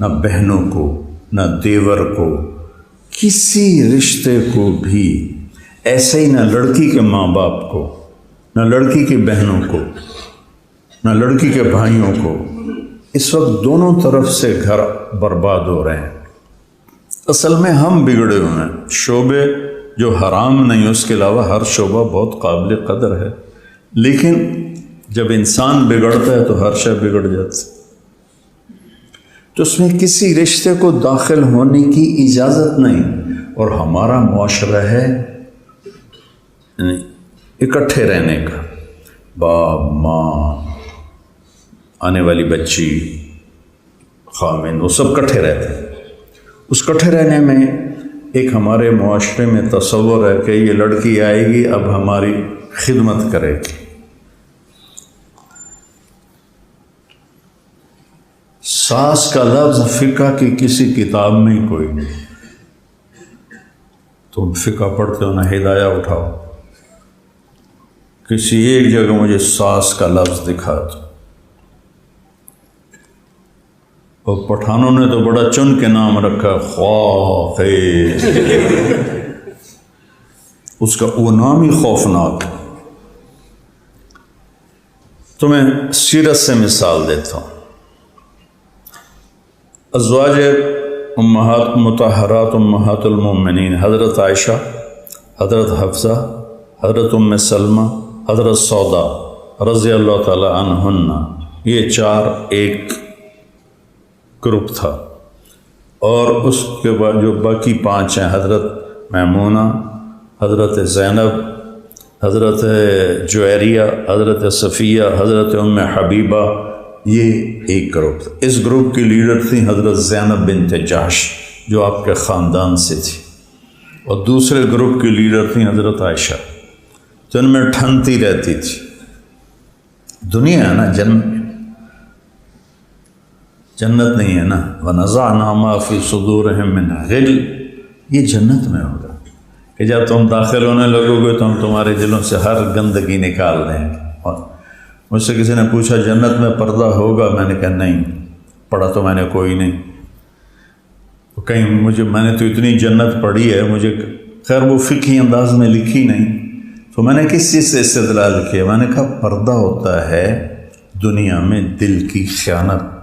[SPEAKER 2] نہ بہنوں کو، نہ دیور کو، کسی رشتے کو بھی. ایسے ہی نہ لڑکی کے ماں باپ کو، نہ لڑکی کی بہنوں کو، نہ لڑکی کے بھائیوں کو. اس وقت دونوں طرف سے گھر برباد ہو رہے ہیں. اصل میں ہم بگڑے ہوئے ہیں. شعبے جو حرام نہیں اس کے علاوہ ہر شعبہ بہت قابل قدر ہے، لیکن جب انسان بگڑتا ہے تو ہر شے بگڑ جاتی. تو اس میں کسی رشتے کو داخل ہونے کی اجازت نہیں. اور ہمارا معاشرہ ہے اکٹھے رہنے کا. باپ، ماں، آنے والی بچی، خامند، وہ سب کٹھے رہتے ہیں. اس کٹھے رہنے میں ایک ہمارے معاشرے میں تصور ہے کہ یہ لڑکی آئے گی اب ہماری خدمت کرے گی. ساس کا لفظ فقہ کی کسی کتاب میں ہی کوئی نہیں. تم فقہ پڑھتے ہو نہ ہدایہ اٹھاؤ، کسی ایک جگہ مجھے ساس کا لفظ دکھا دو. اور پٹھانوں نے تو بڑا چن کے نام رکھا خواہ، اس کا وہ نام ہی خوفناک. تمہیں سیرت سے مثال دیتا ہوں. ازواج امہات مطہرات امہات المومنین حضرت عائشہ، حضرت حفصہ، حضرت ام سلمہ، حضرت سودا رضی اللہ تعالی عنہن، یہ چار ایک گروپ تھا. اور اس کے بعد جو باقی پانچ ہیں، حضرت میمونہ، حضرت زینب، حضرت جویریہ، حضرت صفیہ، حضرت ام حبیبہ، یہ ایک گروپ تھا. اس گروپ کی لیڈر تھی حضرت زینب بنت جحش جو آپ کے خاندان سے تھی. اور دوسرے گروپ کی لیڈر تھی حضرت عائشہ جو ان میں ٹھنتی رہتی تھی. دنیا ہے نا، جنت نہیں ہے نا. وَنَزَعْنَا مَا فِي صُدُورِهِم مِّنْ غِلٍّ، یہ جنت میں ہوگا کہ جب تم داخل ہونے لگو گے تو ہم تمہارے دلوں سے ہر گندگی نکال دیں گے. اور مجھ سے کسی نے پوچھا جنت میں پردہ ہوگا؟ میں نے کہا نہیں، پڑھا تو میں نے کوئی نہیں. کہیں میں نے تو اتنی جنت پڑھی ہے، مجھے خیر وہ فقہی انداز میں لکھی نہیں. تو میں نے کس چیز سے استدلال کیا؟ میں نے کہا پردہ ہوتا ہے دنیا میں دل کی خیانت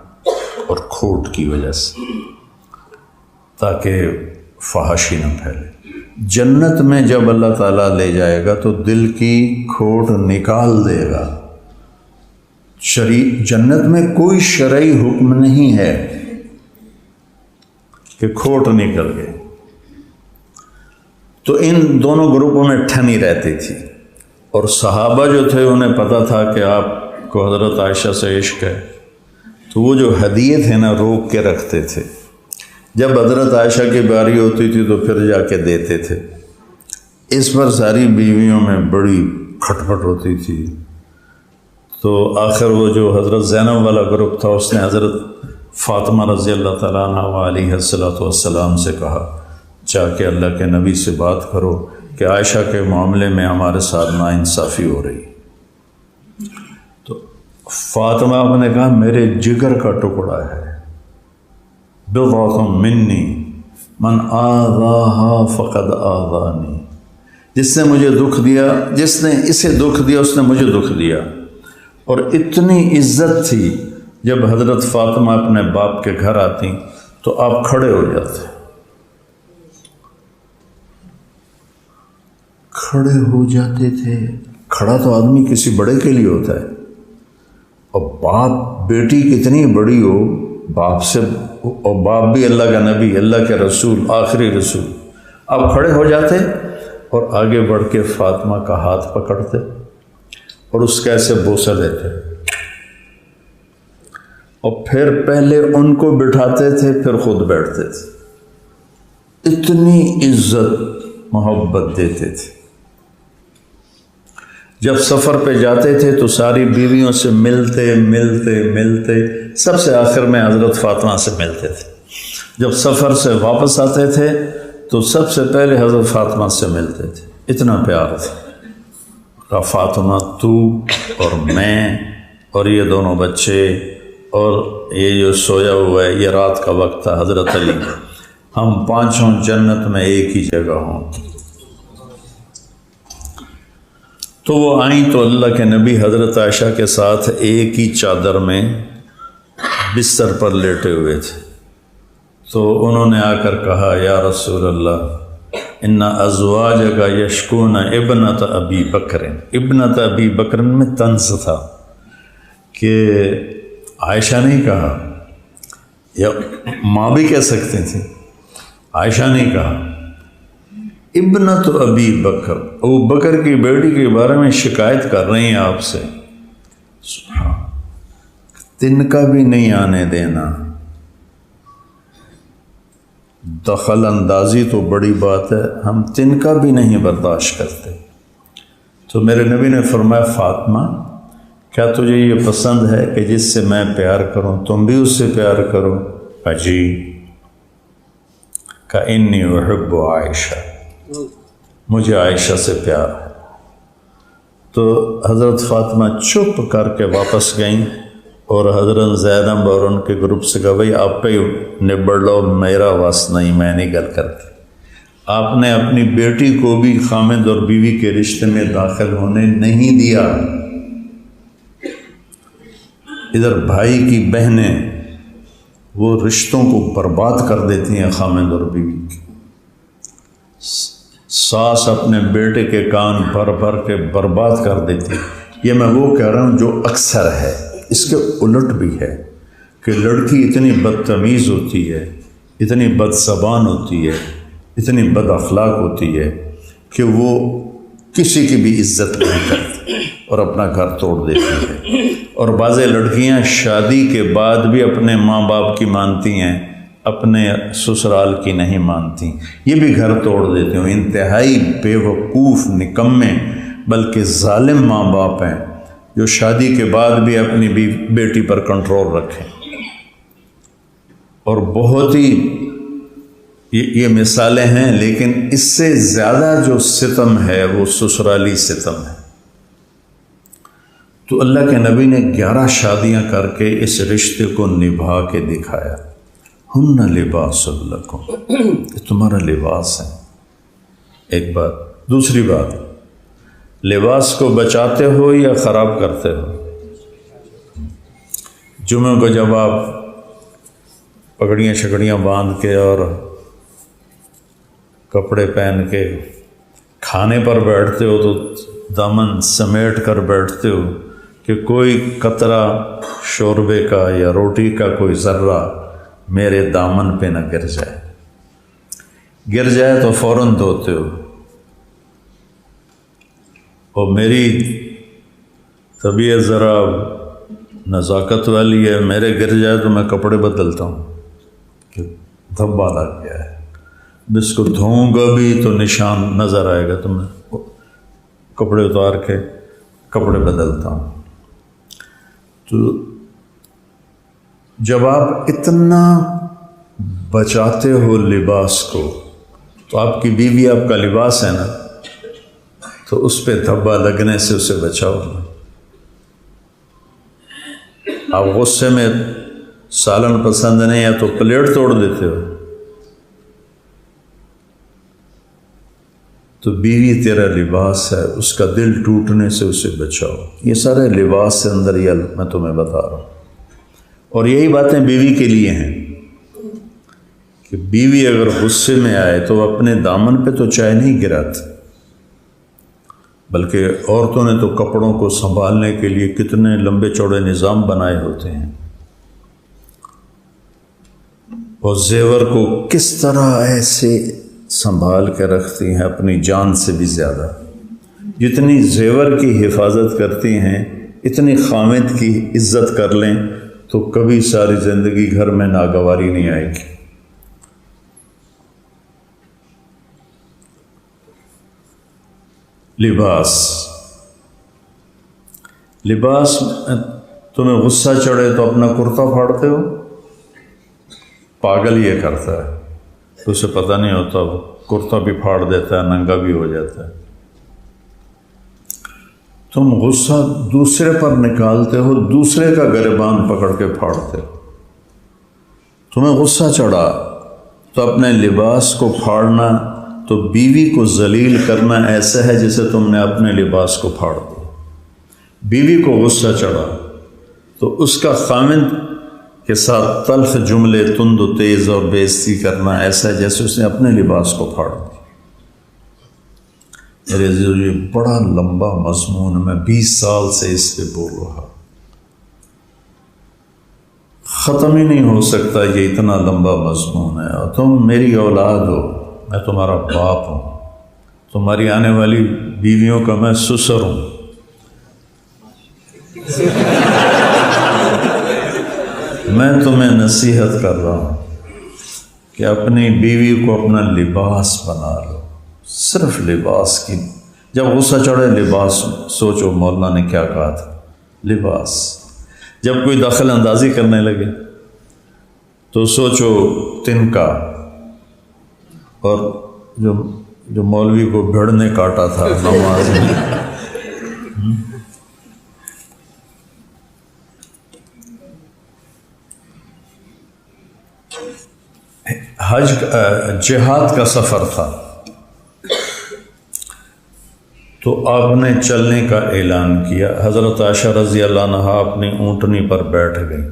[SPEAKER 2] اور کھوٹ کی وجہ سے، تاکہ فحاشی نہ پھیلے. جنت میں جب اللہ تعالیٰ لے جائے گا تو دل کی کھوٹ نکال دے گا. جنت میں کوئی شرعی حکم نہیں ہے کہ کھوٹ نکل گئے. تو ان دونوں گروپوں میں ٹھنی رہتی تھی. اور صحابہ جو تھے انہیں پتہ تھا کہ آپ کو حضرت عائشہ سے عشق ہے، تو وہ جو ہدیے تھے نا روک کے رکھتے تھے. جب حضرت عائشہ کی باری ہوتی تھی تو پھر جا کے دیتے تھے. اس پر ساری بیویوں میں بڑی کھٹ پٹ ہوتی تھی. تو آخر وہ جو حضرت زینب والا گروپ تھا اس نے حضرت فاطمہ رضی اللہ تعالیٰ عنہ علیہ الصلوۃ والسلام سے کہا جا کے اللہ کے نبی سے بات کرو کہ عائشہ کے معاملے میں ہمارے ساتھ ناانصافی ہو رہی. تو فاطمہ نے کہا میرے جگر کا ٹکڑا ہے، بضعۃ منی من آذاہا فقد آذانی، جس نے مجھے دکھ دیا، جس نے اسے دکھ دیا اس نے مجھے دکھ دیا. اور اتنی عزت تھی، جب حضرت فاطمہ اپنے باپ کے گھر آتی تو آپ کھڑے ہو جاتے. کھڑے ہو جاتے تھے. کھڑا تو آدمی کسی بڑے کے لیے ہوتا ہے، اور باپ، بیٹی کتنی بڑی ہو، باپ سے، اور باپ بھی اللہ کا نبی، اللہ کے رسول، آخری رسول. آپ کھڑے ہو جاتے اور آگے بڑھ کے فاطمہ کا ہاتھ پکڑتے اور اس کا ایسے بوسہ دیتے، اور پھر پہلے ان کو بٹھاتے تھے پھر خود بیٹھتے تھے. اتنی عزت محبت دیتے تھے. جب سفر پہ جاتے تھے تو ساری بیویوں سے ملتے ملتے ملتے سب سے آخر میں حضرت فاطمہ سے ملتے تھے. جب سفر سے واپس آتے تھے تو سب سے پہلے حضرت فاطمہ سے ملتے تھے. اتنا پیار تھا. کہا فاطمہ تو اور میں اور یہ دونوں بچے اور یہ جو سویا ہوا ہے، یہ رات کا وقت تھا، حضرت علی، ہم پانچوں جنت میں ایک ہی جگہ ہوں. تو وہ آئیں تو اللہ کے نبی حضرت عائشہ کے ساتھ ایک ہی چادر میں بستر پر لیٹے ہوئے تھے. تو انہوں نے آ کر کہا یا رسول اللہ ان ازواجک یشکون ابنت ابی بکر. ابنت ابی بکر میں طنز تھا کہ عائشہ نہیں کہا، یا ماں بھی کہہ سکتے تھے، عائشہ نہیں کہا. ابنت ابی بکر، ابو بکر کی بیٹی کے بارے میں شکایت کر رہی ہیں آپ سے. تنکا بھی نہیں آنے دینا. دخل اندازی تو بڑی بات ہے، ہم تنکا بھی نہیں برداشت کرتے. تو میرے نبی نے فرمایا فاطمہ کیا تجھے یہ پسند ہے کہ جس سے میں پیار کروں تم بھی اس سے پیار کرو؟ کہا جی. کہا انی احب عائشہ، مجھے عائشہ سے پیار ہے. تو حضرت فاطمہ چپ کر کے واپس گئیں اور حضرت زینب اور ان کے گروپ سے کہا بھائی آپ پہ نبڑ لو، میرا واسطہ نہیں، میں نہیں گل کرتی. آپ نے اپنی بیٹی کو بھی خامد اور بیوی کے رشتے میں داخل ہونے نہیں دیا. ادھر بھائی کی بہنیں وہ رشتوں کو برباد کر دیتی ہیں خامد اور بیوی کی. ساس اپنے بیٹے کے کان بھر بھر کے برباد کر دیتی. یہ میں وہ کہہ رہا ہوں جو اکثر ہے. اس کے الٹ بھی ہے کہ لڑکی اتنی بدتمیز ہوتی ہے، اتنی بد زبان ہوتی ہے، اتنی بد اخلاق ہوتی ہے کہ وہ کسی کی بھی عزت نہیں کرتی اور اپنا گھر توڑ دیتی ہے. اور بعض لڑکیاں شادی کے بعد بھی اپنے ماں باپ کی مانتی ہیں، اپنے سسرال کی نہیں مانتی، یہ بھی گھر توڑ دیتے ہیں. انتہائی بے وقوف، نکمے، بلکہ ظالم ماں باپ ہیں جو شادی کے بعد بھی اپنی بیٹی پر کنٹرول رکھیں. اور بہت ہی یہ مثالیں ہیں، لیکن اس سے زیادہ جو ستم ہے وہ سسرالی ستم ہے. تو اللہ کے نبی نے 11 شادیاں کر کے اس رشتے کو نبھا کے دکھایا. ہن لباس لکم، یہ تمہارا لباس ہے. ایک بات. دوسری بات، لباس کو بچاتے ہو یا خراب کرتے ہو؟ جمعہ کو جب آپ پگڑیاں شکڑیاں باندھ کے اور کپڑے پہن کے کھانے پر بیٹھتے ہو تو دامن سمیٹ کر بیٹھتے ہو کہ کوئی قطرہ شوربے کا یا روٹی کا کوئی ذرہ میرے دامن پہ نہ گر جائے. گر جائے تو فوراً دھوتے ہو. اور میری طبیعت ذرا نزاکت والی ہے، میرے گر جائے تو میں کپڑے بدلتا ہوں کہ دھبا لگ گیا ہے. جس کو دھوؤں گا بھی تو نشان نظر آئے گا تو میں کپڑے اتار کے کپڑے بدلتا ہوں. تو جب آپ اتنا بچاتے ہو لباس کو تو آپ کی بیوی آپ کا لباس ہے نا. تو اس پہ دھبا لگنے سے اسے بچاؤ۔ آپ غصے میں سالن پسند نہیں ہے تو پلیٹ توڑ دیتے ہو، تو بیوی تیرا لباس ہے، اس کا دل ٹوٹنے سے اسے بچاؤ۔ یہ سارے لباس سے اندر یہ میں تمہیں بتا رہا ہوں، اور یہی باتیں بیوی کے لیے ہیں کہ بیوی اگر غصے میں آئے تو اپنے دامن پہ تو چائے نہیں گراتی، بلکہ عورتوں نے تو کپڑوں کو سنبھالنے کے لیے کتنے لمبے چوڑے نظام بنائے ہوتے ہیں، اور زیور کو کس طرح ایسے سنبھال کے رکھتی ہیں اپنی جان سے بھی زیادہ۔ جتنی زیور کی حفاظت کرتی ہیں اتنی خامد کی عزت کر لیں تو کبھی ساری زندگی گھر میں ناگواری نہیں آئے گی۔ لباس تمہیں غصہ چڑھے تو اپنا کرتا پھاڑتے ہو، پاگل یہ کرتا ہے تو اسے پتہ نہیں ہوتا، وہ کرتا بھی پھاڑ دیتا ہے، ننگا بھی ہو جاتا ہے۔ تم غصہ دوسرے پر نکالتے ہو، دوسرے کا گریبان پکڑ کے پھاڑتے ہو۔ تمہیں غصہ چڑھا تو اپنے لباس کو پھاڑنا تو بیوی کو ذلیل کرنا ایسا ہے جیسے تم نے اپنے لباس کو پھاڑ دیا۔ بیوی کو غصہ چڑھا تو اس کا خامند کے ساتھ تلخ جملے تند و تیز اور بےعزتی کرنا ایسا ہے جیسے اس نے اپنے لباس کو پھاڑ دیا۔ میرے عزیزو، یہ بڑا لمبا مضمون ہے، میں 20 سال سے اس پہ بول رہا، ختم ہی نہیں ہو سکتا، یہ اتنا لمبا مضمون ہے۔ اور تم میری اولاد ہو، میں تمہارا باپ ہوں، تمہاری آنے والی بیویوں کا میں سسر ہوں۔ میں تمہیں نصیحت کر رہا ہوں کہ اپنی بیوی کو اپنا لباس بنا لو، صرف لباس کی۔ جب غصہ چڑھے لباس سوچو، مولانا نے کیا کہا تھا، لباس۔ جب کوئی دخل اندازی کرنے لگے تو سوچو تنکا، اور جو مولوی کو بھیڑ نے کاٹا تھا نماز میں۔ جہاد کا سفر تھا تو آپ نے چلنے کا اعلان کیا۔ حضرت عائشہ رضی اللہ عنہا اپنی اونٹنی پر بیٹھ گئی۔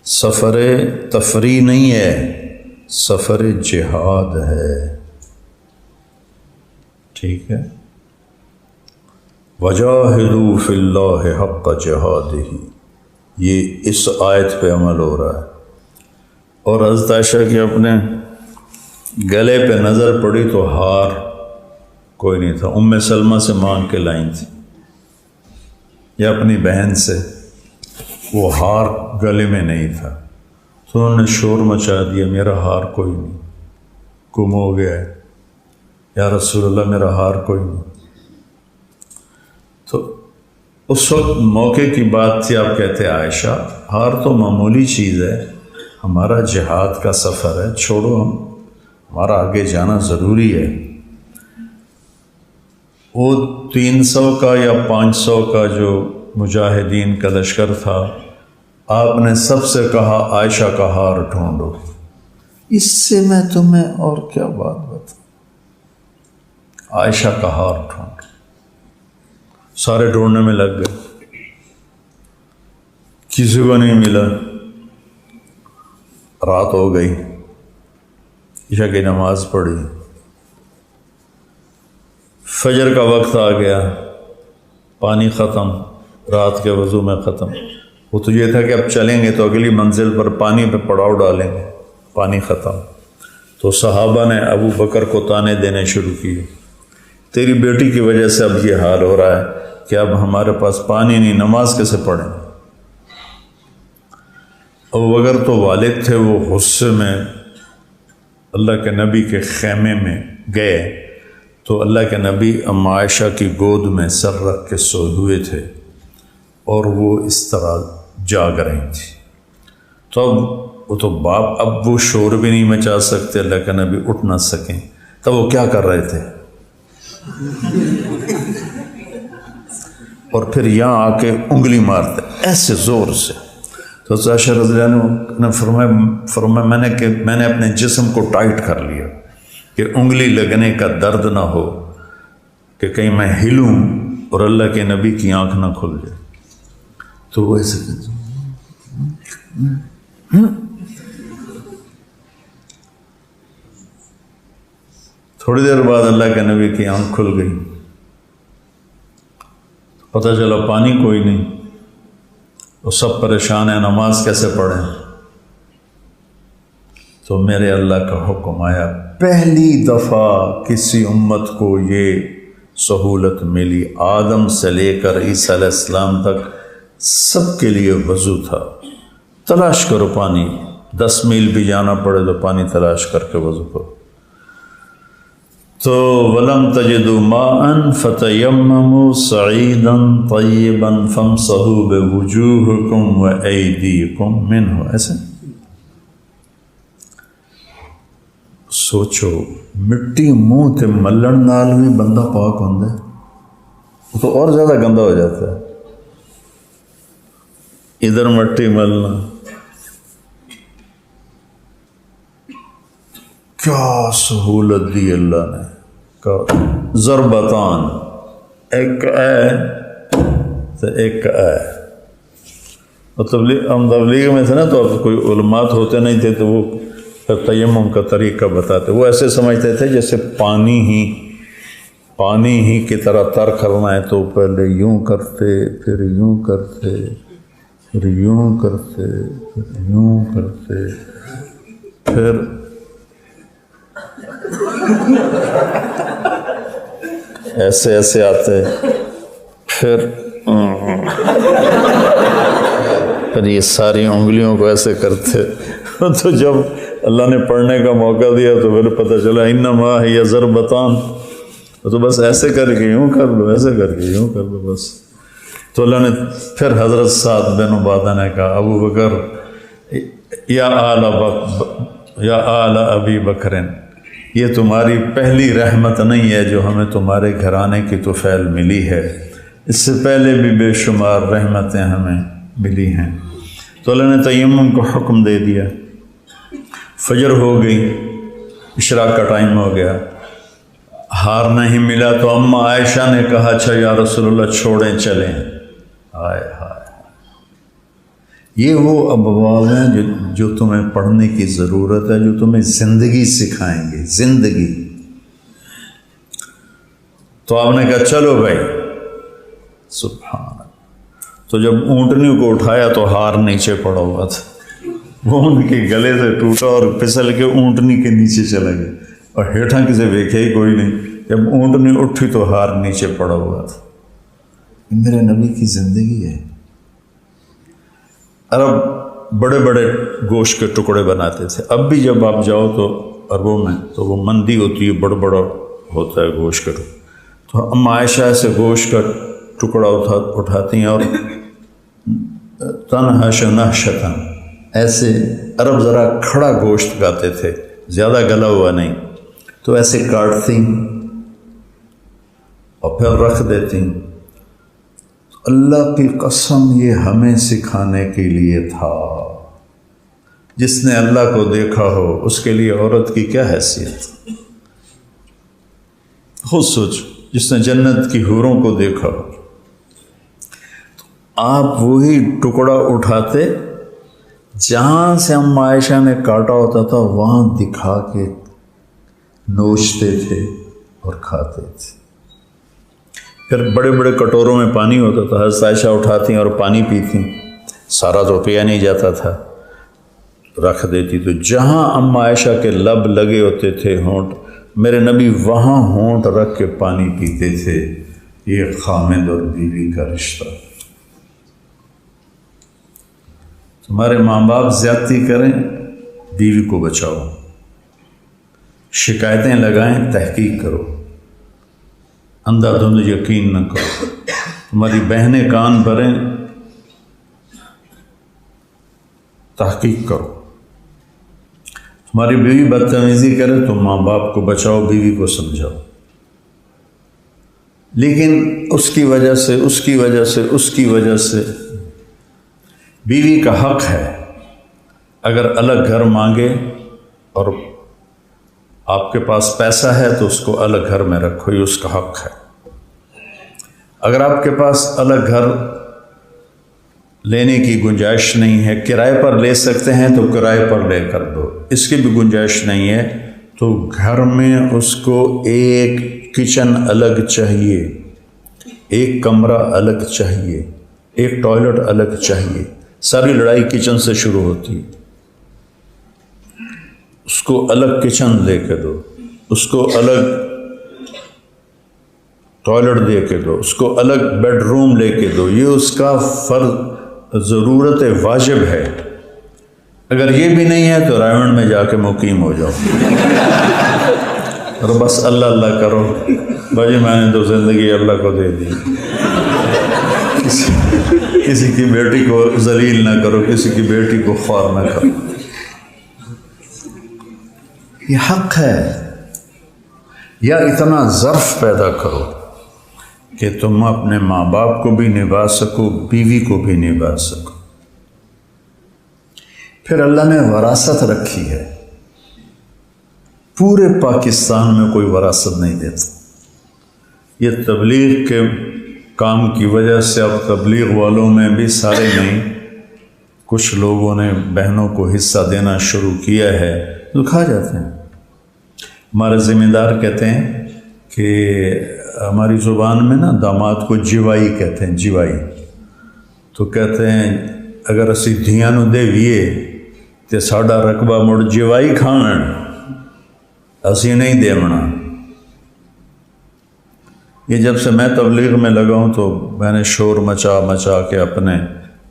[SPEAKER 2] سفر تفریح نہیں ہے، سفر جہاد ہے، ٹھیک ہے۔ وجاہدوا فی اللہ حق جہادہ، یہ اس آیت پہ عمل ہو رہا ہے۔ اور حضرت عائشہ کے اپنے گلے پہ نظر پڑی تو ہار کوئی نہیں تھا، ام سلمہ سے مانگ کے لائیں تھی یا اپنی بہن سے، وہ ہار گلے میں نہیں تھا، تو انہوں نے شور مچا دیا، میرا ہار کوئی نہیں، گم ہو گیا ہے یا رسول اللہ، میرا ہار کوئی نہیں۔ تو اس وقت موقع کی بات تھی، آپ کہتے عائشہ ہار تو معمولی چیز ہے، ہمارا جہاد کا سفر ہے، چھوڑو، ہمارا آگے جانا ضروری ہے۔ وہ 300 کا یا 500 کا جو مجاہدین کا لشکر تھا، آپ نے سب سے کہا عائشہ کا ہار ڈھونڈو۔ اس سے میں تمہیں اور کیا بات بتاؤں، عائشہ کا ہار ڈھونڈو۔ سارے ڈھونڈنے میں لگ گئے، کسی کو نہیں ملا۔ رات ہو گئی، عشاء کی نماز پڑھی، فجر کا وقت آ گیا، پانی ختم، رات کے وضو میں ختم۔ وہ تو یہ تھا کہ اب چلیں گے تو اگلی منزل پر پانی پہ پڑاؤ ڈالیں گے، پانی ختم۔ تو صحابہ نے ابو بکر کو تانے دینے شروع کیے، تیری بیٹی کی وجہ سے اب یہ حال ہو رہا ہے کہ اب ہمارے پاس پانی نہیں، نماز کیسے پڑھیں۔ ابو بکر تو والد تھے، وہ غصے میں اللہ کے نبی کے خیمے میں گئے تو اللہ کے نبی ام عائشہ کی گود میں سر رکھ کے سوئے ہوئے تھے اور وہ اس طرح جاگ رہی تھی۔ تو اب وہ تو باپ، اب وہ شور بھی نہیں مچا سکتے، اللہ کے نبی اٹھ نہ سکیں، تب وہ کیا کر رہے تھے، اور پھر یہاں آ کے انگلی مارتے ایسے زور سے. تو عائشہ رضی اللہ عنہ نے فرمایا میں نے اپنے جسم کو ٹائٹ کر لیا کہ انگلی لگنے کا درد نہ ہو کہ کہیں میں ہلوں اور اللہ کے نبی کی آنکھ نہ کھل جائے. تو وہ ایسے تھوڑی دیر بعد اللہ کے نبی کی آنکھ کھل گئی. پتہ چلا پانی کوئی نہیں. وہ سب پریشان ہیں نماز کیسے پڑھیں. تو میرے اللہ کا حکم آیا, پہلی دفعہ کسی امت کو یہ سہولت ملی, آدم سے لے کر عیسیٰ علیہ السلام تک سب کے لیے وضو تھا. تلاش کرو پانی, 10 میل بھی جانا پڑے تو پانی تلاش کر کے وضو کرو. تو وَلَمْ تَجِدُوا مَاءً فَتَيَمَّمُوا صَعِيدًا طَيِّبًا فَامْسَحُوا بِوُجُوهِكُمْ وَأَيْدِيكُمْ مِنْهُ. ایسے سوچو, مٹی منہ تے ملن نال بھی بندہ پاک ہوتا ہے, وہ تو اور زیادہ گندا ہو جاتا ہے. ادھر مٹی ملنا, کیا سہولت دی اللہ نے. ضربتان, ایک اے تو ایک اے. ہم تبلیغ میں تھے نا, تو اب کوئی علمات ہوتے نہیں تھے, تو وہ تیمم کا طریقہ بتاتے. وہ ایسے سمجھتے تھے جیسے پانی ہی کی طرح تر کرنا ہے, تو پہلے یوں کرتے, پھر یوں کرتے, پھر یوں کرتے, پھر یوں کرتے, پھر ایسے ایسے آتے, پھر یہ ساری انگلیوں کو ایسے کرتے. تو جب اللہ نے پڑھنے کا موقع دیا تو پھر پتہ چلا انما ہی ضربتان, تو بس ایسے کر کے یوں کر لو, ایسے کر کے یوں کر لو بس. تو اللہ نے پھر حضرت سعد بن عبادہ نے کہا, ابو بکر یا آل ابی بکرن, یہ تمہاری پہلی رحمت نہیں ہے جو ہمیں تمہارے گھرانے کی طفیل ملی ہے, اس سے پہلے بھی بے شمار رحمتیں ہمیں ملی ہیں. تو اللہ نے تیمم کو حکم دے دیا. فجر ہو گئی, اشراق کا ٹائم ہو گیا, ہار نہیں ملا. تو اماں عائشہ نے کہا, اچھا یا رسول اللہ چھوڑیں چلیں. ہائے ہائے, یہ وہ ابواب ہیں جو تمہیں پڑھنے کی ضرورت ہے, جو تمہیں زندگی سکھائیں گے, زندگی. تو آپ نے کہا چلو بھائی. سبحان اللہ. تو جب اونٹنی کو اٹھایا تو ہار نیچے پڑا ہوا تھا, وہ ان کے گلے سے ٹوٹا اور پھسل کے اونٹنی کے نیچے چلا گیا, اور ہیٹھاں کسی ویکھے ہی کوئی نہیں. جب اونٹنی اٹھی تو ہار نیچے پڑا ہوا تھا. میرے نبی کی زندگی ہے. عرب بڑے بڑے گوشت کے ٹکڑے بناتے تھے. اب بھی جب آپ جاؤ تو عربوں میں تو وہ مندی ہوتی ہے, بڑا بڑا ہوتا ہے گوشت کا ٹکڑا. تو اما عائشہ سے گوشت کا ٹکڑا اٹھاتی ہیں اور تنہش نہشتاً, ایسے عرب ذرا کھڑا گوشت کھاتے تھے, زیادہ گلا ہوا نہیں, تو ایسے کاٹتی اور پھر رکھ دیتی. اللہ کی قسم یہ ہمیں سکھانے کے لیے تھا. جس نے اللہ کو دیکھا ہو اس کے لیے عورت کی کیا حیثیت. خود سوچ, جس نے جنت کی حوروں کو دیکھا ہو, آپ وہی ٹکڑا اٹھاتے جہاں سے اما عائشہ نے کاٹا ہوتا تھا, وہاں دکھا کے نوچتے تھے اور کھاتے تھے. پھر بڑے بڑے کٹوروں میں پانی ہوتا تھا, حضرت عائشہ اٹھاتی اور پانی پیتی. سارا تو پیا نہیں جاتا تھا, رکھ دیتی. تو جہاں اما عائشہ کے لب لگے ہوتے تھے ہونٹ, میرے نبی وہاں ہونٹ رکھ کے پانی پیتے تھے. یہ خامد اور بیوی کا رشتہ. تمہارے ماں باپ زیادتی کریں, بیوی کو بچاؤ. شکایتیں لگائیں, تحقیق کرو. اندھا دھند یقین نہ کرو. تمہاری بہنیں کان بھریں, تحقیق کرو. تمہاری بیوی بدتمیزی کرے تو ماں باپ کو بچاؤ, بیوی کو سمجھاؤ. لیکن اس کی وجہ سے بیوی کا حق ہے، اگر الگ گھر مانگے اور آپ کے پاس پیسہ ہے تو اس کو الگ گھر میں رکھو، یہ اس کا حق ہے۔ اگر آپ کے پاس الگ گھر لینے کی گنجائش نہیں ہے، کرائے پر لے سکتے ہیں تو کرائے پر لے کر دو، اس کی بھی گنجائش نہیں ہے تو گھر میں اس کو ایک کچن الگ چاہیے، ایک کمرہ الگ چاہیے، ایک ٹوائلٹ الگ چاہیے۔ ساری لڑائی کچن سے شروع ہوتی ہے۔ اس کو الگ کچن دے کے دو، اس کو الگ ٹوائلٹ دے کے دو، اس کو الگ بیڈ روم لے کے دو، یہ اس کا فرض، ضرورت واجب ہے۔ اگر یہ بھی نہیں ہے تو رائمنڈ میں جا کے مقیم ہو جاؤ اور بس اللہ اللہ کرو، بھائی میں نے تو زندگی اللہ کو دے دی۔ کسی کی بیٹی کو ذلیل نہ کرو، کسی کی بیٹی کو خوار نہ کرو، یہ حق ہے۔ یا اتنا ظرف پیدا کرو کہ تم اپنے ماں باپ کو بھی نبھا سکو، بیوی کو بھی نبھا سکو۔ پھر اللہ نے وراثت رکھی ہے، پورے پاکستان میں کوئی وراثت نہیں دیتا۔ یہ تبلیغ کے کام کی وجہ سے اب تبلیغ والوں میں بھی سارے نہیں، کچھ لوگوں نے بہنوں کو حصہ دینا شروع کیا ہے تو کھا جاتے ہیں۔ ہمارے ذمہ دار کہتے ہیں کہ ہماری زبان میں نا داماد کو جیوائی کہتے ہیں، جیوائی، تو کہتے ہیں اگر اسی دھیاں نو دیویے تے ساڈا رقبہ مڑ جیوائی کھان، اسی نہیں دیونا۔ یہ جب سے میں تبلیغ میں لگا ہوں تو میں نے شور مچا مچا کے اپنے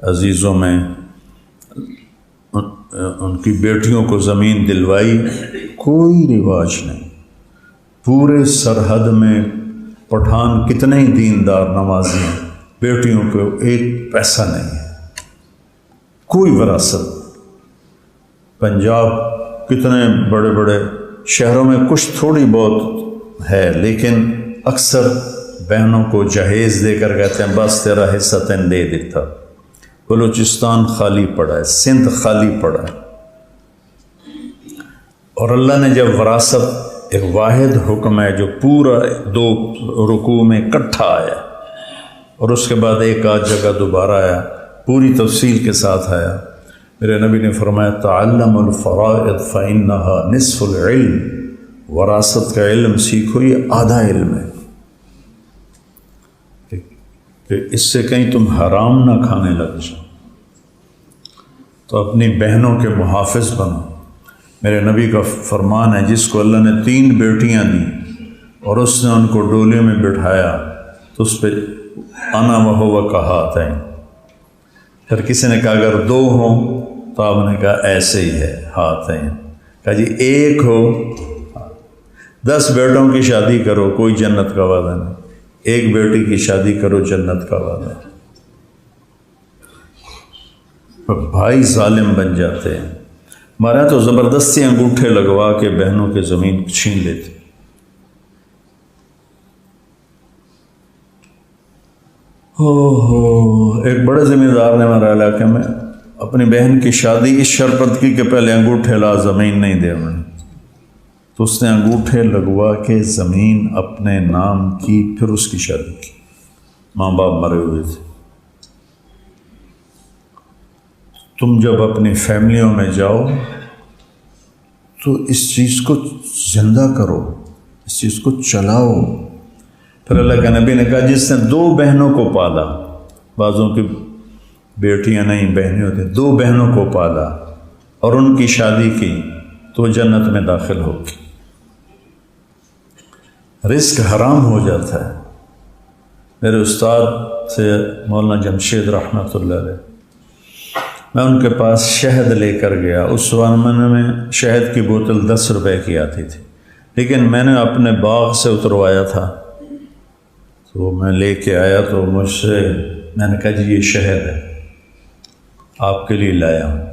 [SPEAKER 2] عزیزوں میں ان کی بیٹیوں کو زمین دلوائی، کوئی رواج نہیں۔ پورے سرحد میں پٹھان کتنے ہی دیندار نمازی ہیں، بیٹیوں کو ایک پیسہ نہیں ہے، کوئی وراثت۔ پنجاب کتنے بڑے بڑے شہروں میں کچھ تھوڑی بہت ہے، لیکن اکثر بہنوں کو جہیز دے کر کہتے ہیں بس تیرا حصہ تین دے دیتا۔ بلوچستان خالی پڑا ہے، سندھ خالی پڑا ہے۔ اور اللہ نے جب وراثت ایک واحد حکم ہے جو پورا 2 رکوع میں اکٹھا آیا اور اس کے بعد ایک آدھ جگہ دوبارہ آیا، پوری تفصیل کے ساتھ آیا۔ میرے نبی نے فرمایا تعلم الفرائض فإنها نصف العلم، وراثت کا علم سیکھو، یہ آدھا علم ہے، کہ اس سے کہیں تم حرام نہ کھانے لگ جاؤ۔ تو اپنی بہنوں کے محافظ بنو۔ میرے نبی کا فرمان ہے جس کو اللہ نے 3 بیٹیاں دیں اور اس نے ان کو ڈولے میں بٹھایا تو اس پہ انا وہو کہات ہیں۔ پھر کسی نے کہا اگر 2 ہوں تو آپ نے کہا ایسے ہی ہے، ہاتھ ہیں۔ کہا جی 1 ہو، 10 بیٹوں کی شادی کرو، کوئی جنت کا وعدہ نہیں، 1 بیٹی کی شادی کرو، جنت کا وعدہ۔ بھائی ظالم بن جاتے ہیں، ہمارے یہاں تو زبردستی انگوٹھے لگوا کے بہنوں کے زمین چھین لیتے۔ ایک بڑے ذمہ دار نے ہمارے علاقے میں اپنی بہن کی شادی اس شرط کی کہ پہلے انگوٹھے لا، زمین نہیں دے انہوں نے، تو اس نے انگوٹھے لگوا کے زمین اپنے نام کی، پھر اس کی شادی کی۔ ماں باپ مرے ہوئے تھے۔ تم جب اپنی فیملیوں میں جاؤ تو اس چیز کو زندہ کرو، اس چیز کو چلاؤ۔ پھر اللہ کے نبی نے کہا جس نے 2 بہنوں کو پالا، بعضوں کی بیٹیاں نہیں بہنیں ہوتی، 2 بہنوں کو پالا اور ان کی شادی کی تو جنت میں داخل ہوگی۔ رزق حرام ہو جاتا ہے۔ میرے استاد سے مولانا جمشید رحمۃ اللہ علیہ، میں ان کے پاس شہد لے کر گیا۔ اس زمانے میں شہد کی بوتل 10 روپے کی آتی تھی، لیکن میں نے اپنے باغ سے اتروایا تھا تو میں لے کے آیا، تو مجھ سے میں نے کہا جی یہ شہد ہے، آپ کے لیے لایا ہوں۔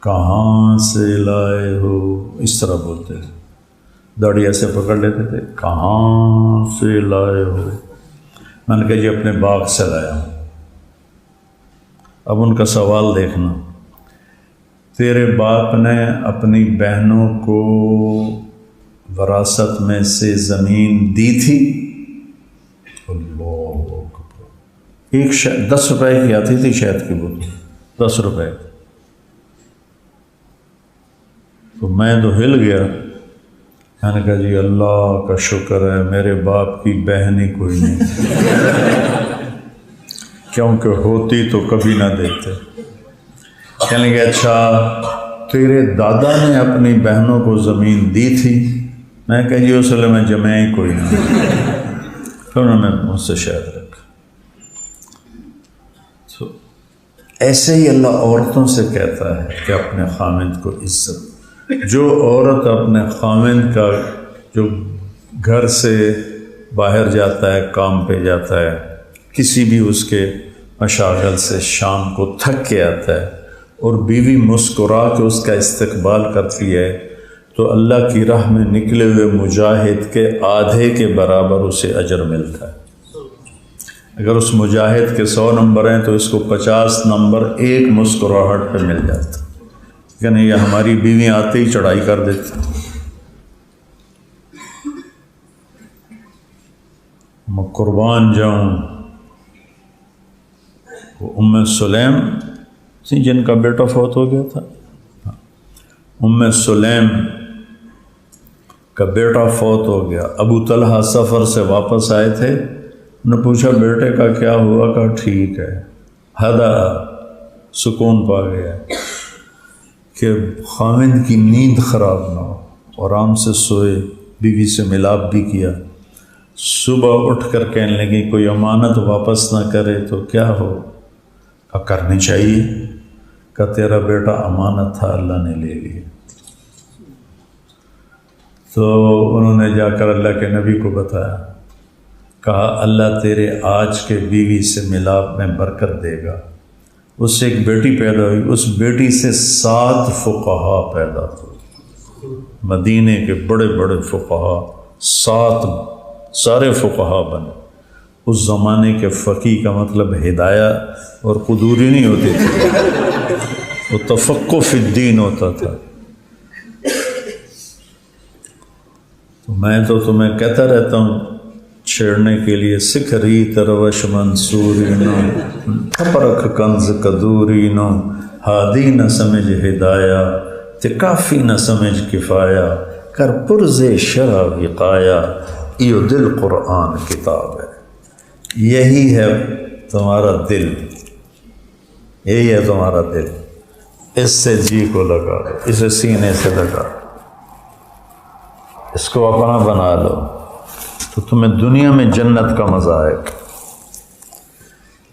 [SPEAKER 2] کہاں سے لائے ہو، اس طرح بولتے تھے، داڑھی ایسے پکڑ لیتے تھے، کہاں سے لائے ہو؟ میں نے کہا جی اپنے باغ سے لایا ہوں۔ اب ان کا سوال دیکھنا، تیرے باپ نے اپنی بہنوں کو وراثت میں سے زمین دی تھی؟ اللہ اکبر، ایک 10 روپے کی آتی تھی شہد کی بوتل، 10 روپے۔ تو میں تو ہل گیا، میں نے کہا جی اللہ کا شکر ہے میرے باپ کی بہن ہی کوئی نہیں، کیونکہ ہوتی تو کبھی نہ دیتے۔ کہنے لگے اچھا تیرے دادا نے اپنی بہنوں کو زمین دی تھی؟ میں کہا جی اس لیے میں جمع ہی کوئی نہیں۔ پھر انہوں نے مجھ سے شہد رکھا۔ تو ایسے ہی اللہ عورتوں سے کہتا ہے کہ اپنے خامند کو عزت۔ جو عورت اپنے خامند کا، جو گھر سے باہر جاتا ہے، کام پہ جاتا ہے، کسی بھی اس کے مشاغل سے شام کو تھک کے آتا ہے اور بیوی مسکرا کے اس کا استقبال کرتی ہے، تو اللہ کی راہ میں نکلے ہوئے مجاہد کے آدھے کے برابر اسے اجر ملتا ہے۔ اگر اس مجاہد کے 100 نمبر ہیں تو اس کو 50 نمبر ایک مسکراہٹ پہ مل جاتا ہے۔ یعنی یہ ہماری بیوی آتے ہی چڑھائی کر دیتی۔ میں قربان جاؤں، وہ ام سلیم تھی جن کا بیٹا فوت ہو گیا تھا، ام سلیم کا بیٹا فوت ہو گیا۔ ابو طلحہ سفر سے واپس آئے تھے، انہوں نے پوچھا بیٹے کا کیا ہوا؟ کہا ٹھیک ہے۔ ہدا سکون پا گیا کہ خامند کی نیند خراب نہ ہو، آرام سے سوئے، بیوی سے ملاپ بھی کیا۔ صبح اٹھ کر کہنے لگی کوئی امانت واپس نہ کرے تو کیا ہو؟ کہا کرنی چاہیے۔ کہا تیرا بیٹا امانت تھا، اللہ نے لے لیا۔ تو انہوں نے جا کر اللہ کے نبی کو بتایا، کہا اللہ تیرے آج کے بیوی سے ملاپ میں برکت دے گا۔ اس سے ایک بیٹی پیدا ہوئی، اس بیٹی سے 7 فقہا پیدا ہوئے، مدینے کے بڑے بڑے فقہا، 7 سارے فقہا بنے۔ اس زمانے کے فقیہ کا مطلب ہدایہ اور قدوری نہیں ہوتی تھی، وہ تفقہ فی الدین ہوتا تھا۔ تو میں تو تمہیں کہتا رہتا ہوں چھیڑنے کے لیے، سکھ ریت روش منصوری نو، پرکھ کنز کدوری نو، ہادی نہ سمجھ ہدایہ، تے کافی نہ سمجھ کفایہ، کر پرز شرع وقایا، ایو دل قرآن کتاب ہے۔ یہی ہے تمہارا دل، یہی ہے تمہارا دل، اس سے جی کو لگا لو، اسے سینے سے لگا لو، اس کو اپنا بنا لو، تو تمہیں دنیا میں جنت کا مزہ آئے گا۔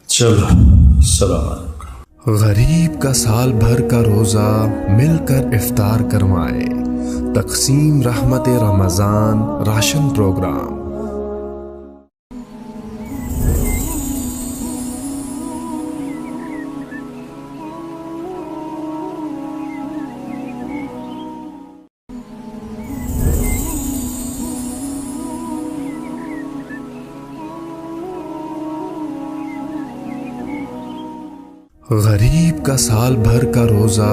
[SPEAKER 2] چلو السلام علیکم۔
[SPEAKER 1] غریب کا سال بھر کا روزہ مل کر افطار کروائے، تقسیم رحمت رمضان راشن پروگرام۔ غریب کا سال بھر کا روزہ